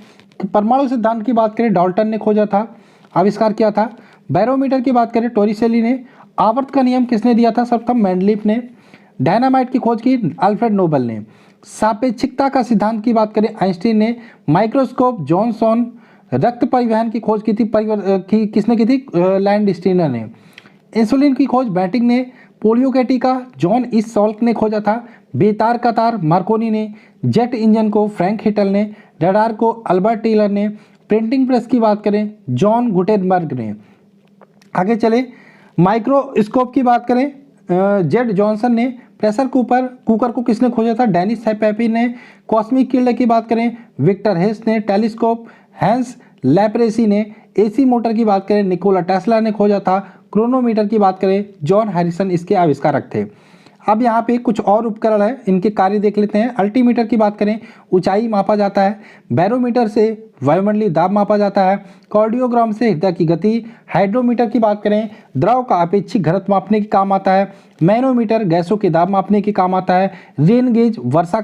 परमाणु सिद्धांत की बात करें डाल्टन ने खोजा था, आविष्कार किया था। बैरोमीटर की बात करें टोरिसेली ने। आवर्त का नियम किसने दिया था, सर्वप्रथम मैंडलीफ ने। डायनामाइट की खोज की अल्फ्रेड नोबल ने। सापेक्षिकता का सिद्धांत की बात करें आइंस्टीन ने। Microscope Johnson. रक्त परिवहन की खोज की थी किसने की थी, लैंडस्टीनर ने। इंसुलिन की खोज बैटिंग ने। पोलियो के टीका जॉन इस सॉल्क ने खोजा था। बेतार का तार मार्कोनी ने। जेट इंजन को फ्रैंक हिटल ने। रडार को अल्बर्ट टेलर ने। प्रिंटिंग प्रेस की बात करें जॉन गुटेनबर्ग ने। आगे चले, माइक्रोस्कोप की बात करें जेड जॉनसन ने। प्रेशर कुकर को किसने खोजा था, डेनिस पेपी ने। कॉस्मिक किल्ड की बात करें विक्टर हेस ने। टेलीस्कोप हैंस लैप्रेसी ने। एसी मोटर की बात करें निकोला टेस्ला ने खोजा था। क्रोनोमीटर की बात करें जॉन हैरिसन इसके आविष्कारक थे। अब यहाँ पे कुछ और उपकरण है, इनके कार्य देख लेते हैं। अल्टीमीटर की बात करें ऊंचाई मापा जाता है। बैरोमीटर से वायुमंडलीय दाब मापा जाता है। कार्डियोग्राम से हृदय की गति। हाइड्रोमीटर की बात करें द्रव का अपेक्षिक घनत्व मापने के काम आता है। मैनोमीटर गैसों के दाब मापने के काम आता है। रेन गेज वर्षा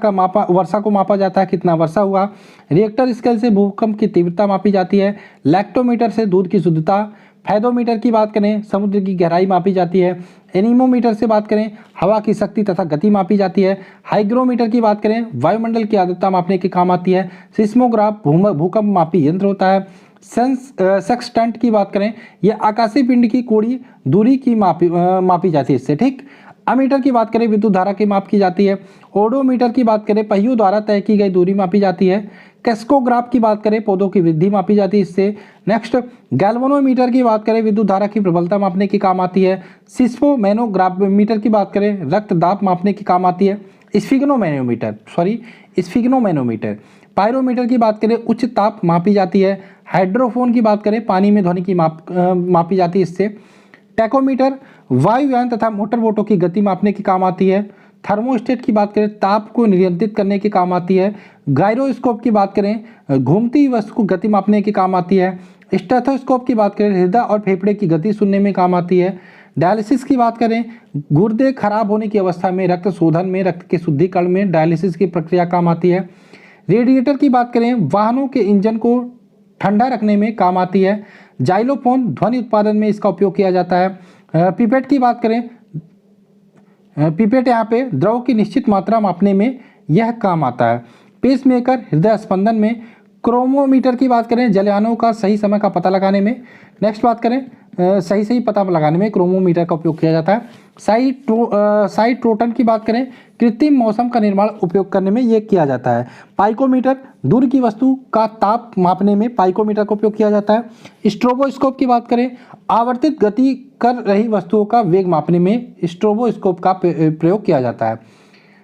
को मापा जाता है, कितना वर्षा हुआ। रिएक्टर स्केल से भूकंप की तीव्रता मापी जाती है। लैक्टोमीटर से दूध की शुद्धता। फैदोमीटर की बात करें समुद्र की गहराई मापी जाती है। एनीमोमीटर से बात करें हवा की शक्ति तथा गति मापी जाती है। हाइग्रोमीटर की बात करें वायुमंडल की आर्द्रता मापने के काम आती है। सिस्मोग्राफ भूकंप मापी यंत्र होता है। सेक्सटेंट की बात करें यह आकाशीय पिंड की कोणीय दूरी की मापी जाती है इससे। ठीक, अमीटर की बात करें विद्युत धारा की माप की जाती है। ओडोमीटर की बात करें पहियों द्वारा तय की गई दूरी मापी जाती है। कैस्कोग्राफ की बात करें पौधों की वृद्धि मापी जाती है इससे। नेक्स्ट, गैल्वेनोमीटर की बात करें विद्युत धारा की प्रबलता मापने की काम आती है। सिस्फोमेनोमीटर की बात करें रक्त दाब मापने की काम आती है। स्फिग्नोमेनोमीटर। पायरोमीटर की बात करें उच्च ताप मापी जाती है। हाइड्रोफोन की बात करें पानी में ध्वनि की मापी जाती है इससे। टैकोमीटर वायुयान तथा मोटर बोटों की गति मापने की काम आती है। थर्मोस्टेट की बात करें ताप को नियंत्रित करने के काम आती है। गायरोस्कोप की बात करें घूमती वस्तु को गति मापने के काम आती है। स्टेथोस्कोप की बात करें हृदय और फेफड़े की गति सुनने में काम आती है। डायलिसिस की बात करें गुर्दे खराब होने की अवस्था में रक्त शोधन में, रक्त के शुद्धिकरण में डायलिसिस की प्रक्रिया काम आती है। रेडिएटर की बात करें वाहनों के इंजन को ठंडा रखने में काम आती है। जाइलोफोन ध्वनि उत्पादन में इसका उपयोग किया जाता है। पिपेट की बात करें, पिपेट यहाँ पे द्रव की निश्चित मात्रा मापने में यह काम आता है। पेसमेकर हृदय स्पंदन में। क्रोमोमीटर की बात करें जलयानों का सही समय का पता लगाने में। नेक्स्ट बात करें सही पता लगाने में क्रोमोमीटर का उपयोग किया जाता है। साइट्रोटन की बात करें कृत्रिम मौसम का निर्माण उपयोग करने में यह किया जाता है। पाइकोमीटर दूर की वस्तु का ताप मापने में पाइकोमीटर का उपयोग किया जाता है। स्ट्रोबोस्कोप की बात करें आवर्तित गति कर रही वस्तुओं का वेग मापने में स्ट्रोबोस्कोप का प्रयोग किया जाता है।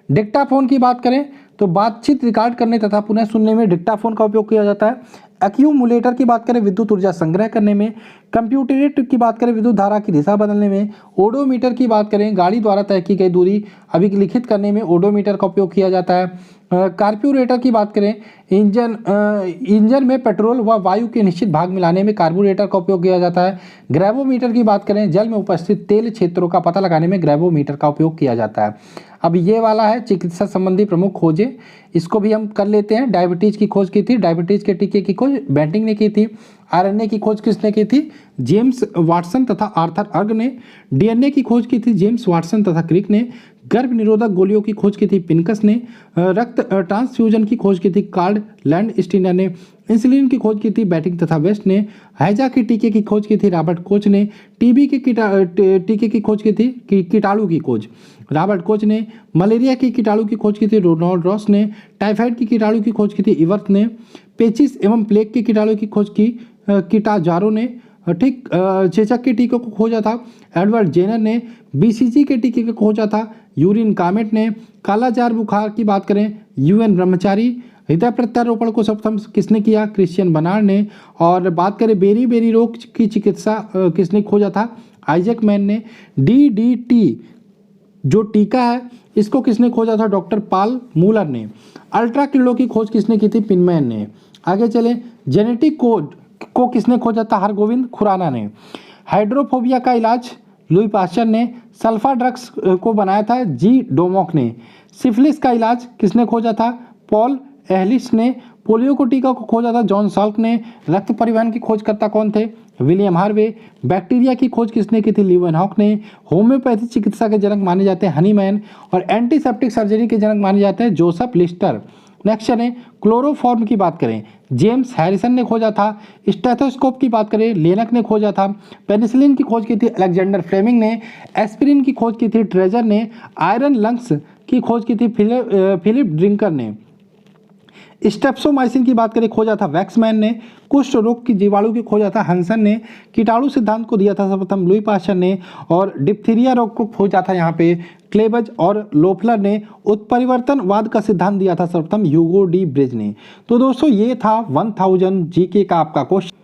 डिक्टाफोन की बात करें तो बातचीत रिकॉर्ड करने तथा पुनः सुनने में डिक्टाफोन का उपयोग किया जाता है। एक्यूमुलेटर की बात करें विद्युत ऊर्जा संग्रह करने में। कंप्यूटरेट की बात करें विद्युत धारा की दिशा बदलने में। ओडोमीटर की बात करें गाड़ी द्वारा तय की गई दूरी अभिलिखित करने में ओडोमीटर का उपयोग किया जाता है। कार्ब्यूरेटर की बात करें इंजन में पेट्रोल व वायु के निश्चित भाग मिलाने में कार्ब्यूरेटर का उपयोग किया जाता है। ग्रेवोमीटर की बात करें जल में उपस्थित तेल क्षेत्रों का पता लगाने में ग्रेवोमीटर का उपयोग किया जाता है। अब ये वाला है चिकित्सा संबंधी प्रमुख खोजें, इसको भी हम कर लेते हैं। डायबिटीज़ की खोज की थी, डायबिटीज़ के टीके की खोज बेंटिंग ने की थी। आरएनए की खोज किसने की थी? जेम्स वाटसन तथा आर्थर अर्ग ने। डीएनए की खोज की थी जेम्स वाटसन तथा क्रिक ने। गर्भ निरोधक गोलियों की खोज की थी पिनकस ने। रक्त ट्रांसफ्यूजन की खोज की थी कार्ल लैंडस्टीनर ने। इंसुलिन की खोज की थी बैटिंग तथा वेस्ट ने। हैजा के टीके की खोज की थी रॉबर्ट कोच ने। टीबी के टीके की खोज की थी कीटाणु की खोज रॉबर्ट कोच ने। मलेरिया की कीटाणु की खोज की थी रोनाल्ड रॉस ने। टाइफाइड की कीटाणु की खोज की थी इवर्थ ने। पेचिस एवं प्लेग के कीटाणु की खोज की कीटाजारो ने। ठीक, चेचक के टीके को खोजा था एडवर्ड जेनर ने। बीसीजी के टीके को खोजा था यूरिन कामेट ने। कालाजार बुखार की बात करें यूएन ब्रह्मचारी। हृदय प्रत्यारोपण को सर्वप्रथम किसने किया? क्रिश्चियन बर्नार्ड ने। और बात करें बेरी रोग की चिकित्सा किसने खोजा था? आइजैक मैन ने। डीडीटी जो टीका है इसको किसने खोजा था? डॉक्टर पॉल मूलर ने। अल्ट्रा किरणों की खोज किसने की थी? पिनमैन ने। आगे चले, जेनेटिक कोड को किसने खोजा था? हरगोविंद खुराना ने। हाइड्रोफोबिया का इलाज लुई पास्चर ने। सल्फा ड्रग्स को बनाया था जी डोमोक ने। सिफिलिस का इलाज किसने खोजा था? पॉल एहलिस ने। पोलियो को टीका को खोजा था जॉन साल्क ने। रक्त परिवहन की खोजकर्ता कौन थे? William Harvey. बैक्टीरिया की खोज किसने की थी? लीवेनहॉक ने। होम्योपैथी चिकित्सा के जनक माने जाते हैं हनीमैन। और एंटीसेप्टिक सर्जरी के जनक माने जाते हैं जोसेफ लिस्टर। नेक्स्ट है क्लोरोफॉर्म की बात करें जेम्स हैरिसन ने खोजा था। स्टेथोस्कोप की बात करें लेनक ने खोजा था। पेनिसिलिन की खोज की थी अलेक्जेंडर फ्लेमिंग ने। एस्पिरिन की खोज की थी ट्रेजर ने। आयरन लंग्स की खोज की थी फिलिप ड्रिंकर ने। स्टेप्सोमाइसिन की बात करें खोजा था वैक्समैन ने। कुष्ठ रोग की जीवाणु की खोजा था हंसन ने। कीटाणु सिद्धांत को दिया था सर्वप्रथम लुई पास्चर ने। और डिप्थीरिया रोग को खोजा था यहाँ पे क्लेबज और लोफलर ने। उत्परिवर्तनवाद का सिद्धांत दिया था सर्वप्रथम ह्यूगो डी ब्रिज ने। तो दोस्तों ये था 1000 जीके का आपका क्वेश्चन,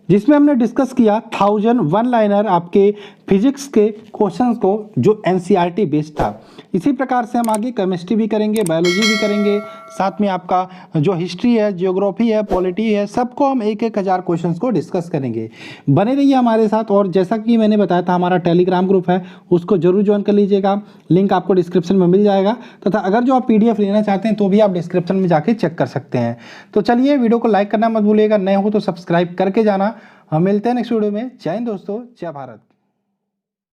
जिसमें हमने डिस्कस किया 1000 वन लाइनर आपके फिजिक्स के क्वेश्चंस को जो एनसीईआरटी बेस्ड था। इसी प्रकार से हम आगे केमिस्ट्री भी करेंगे, बायोलॉजी भी करेंगे, साथ में आपका जो हिस्ट्री है, जियोग्राफी है, पॉलिटी है, सबको हम 1000 क्वेश्चंस को डिस्कस करेंगे। बने रहिए हमारे साथ। और जैसा कि मैंने बताया था हमारा टेलीग्राम ग्रुप है उसको जरूर ज्वाइन कर लीजिएगा, लिंक आपको डिस्क्रिप्शन में मिल जाएगा। तथा अगर जो आप पीडीएफ लेना चाहते हैं तो भी आप डिस्क्रिप्शन में जाके चेक कर सकते हैं। तो चलिए वीडियो को लाइक करना मत भूलिएगा, नए हो तो सब्सक्राइब करके जाना। हम मिलते हैं नेक्स्ट वीडियो में। जय हिंद दोस्तों, जय भारत।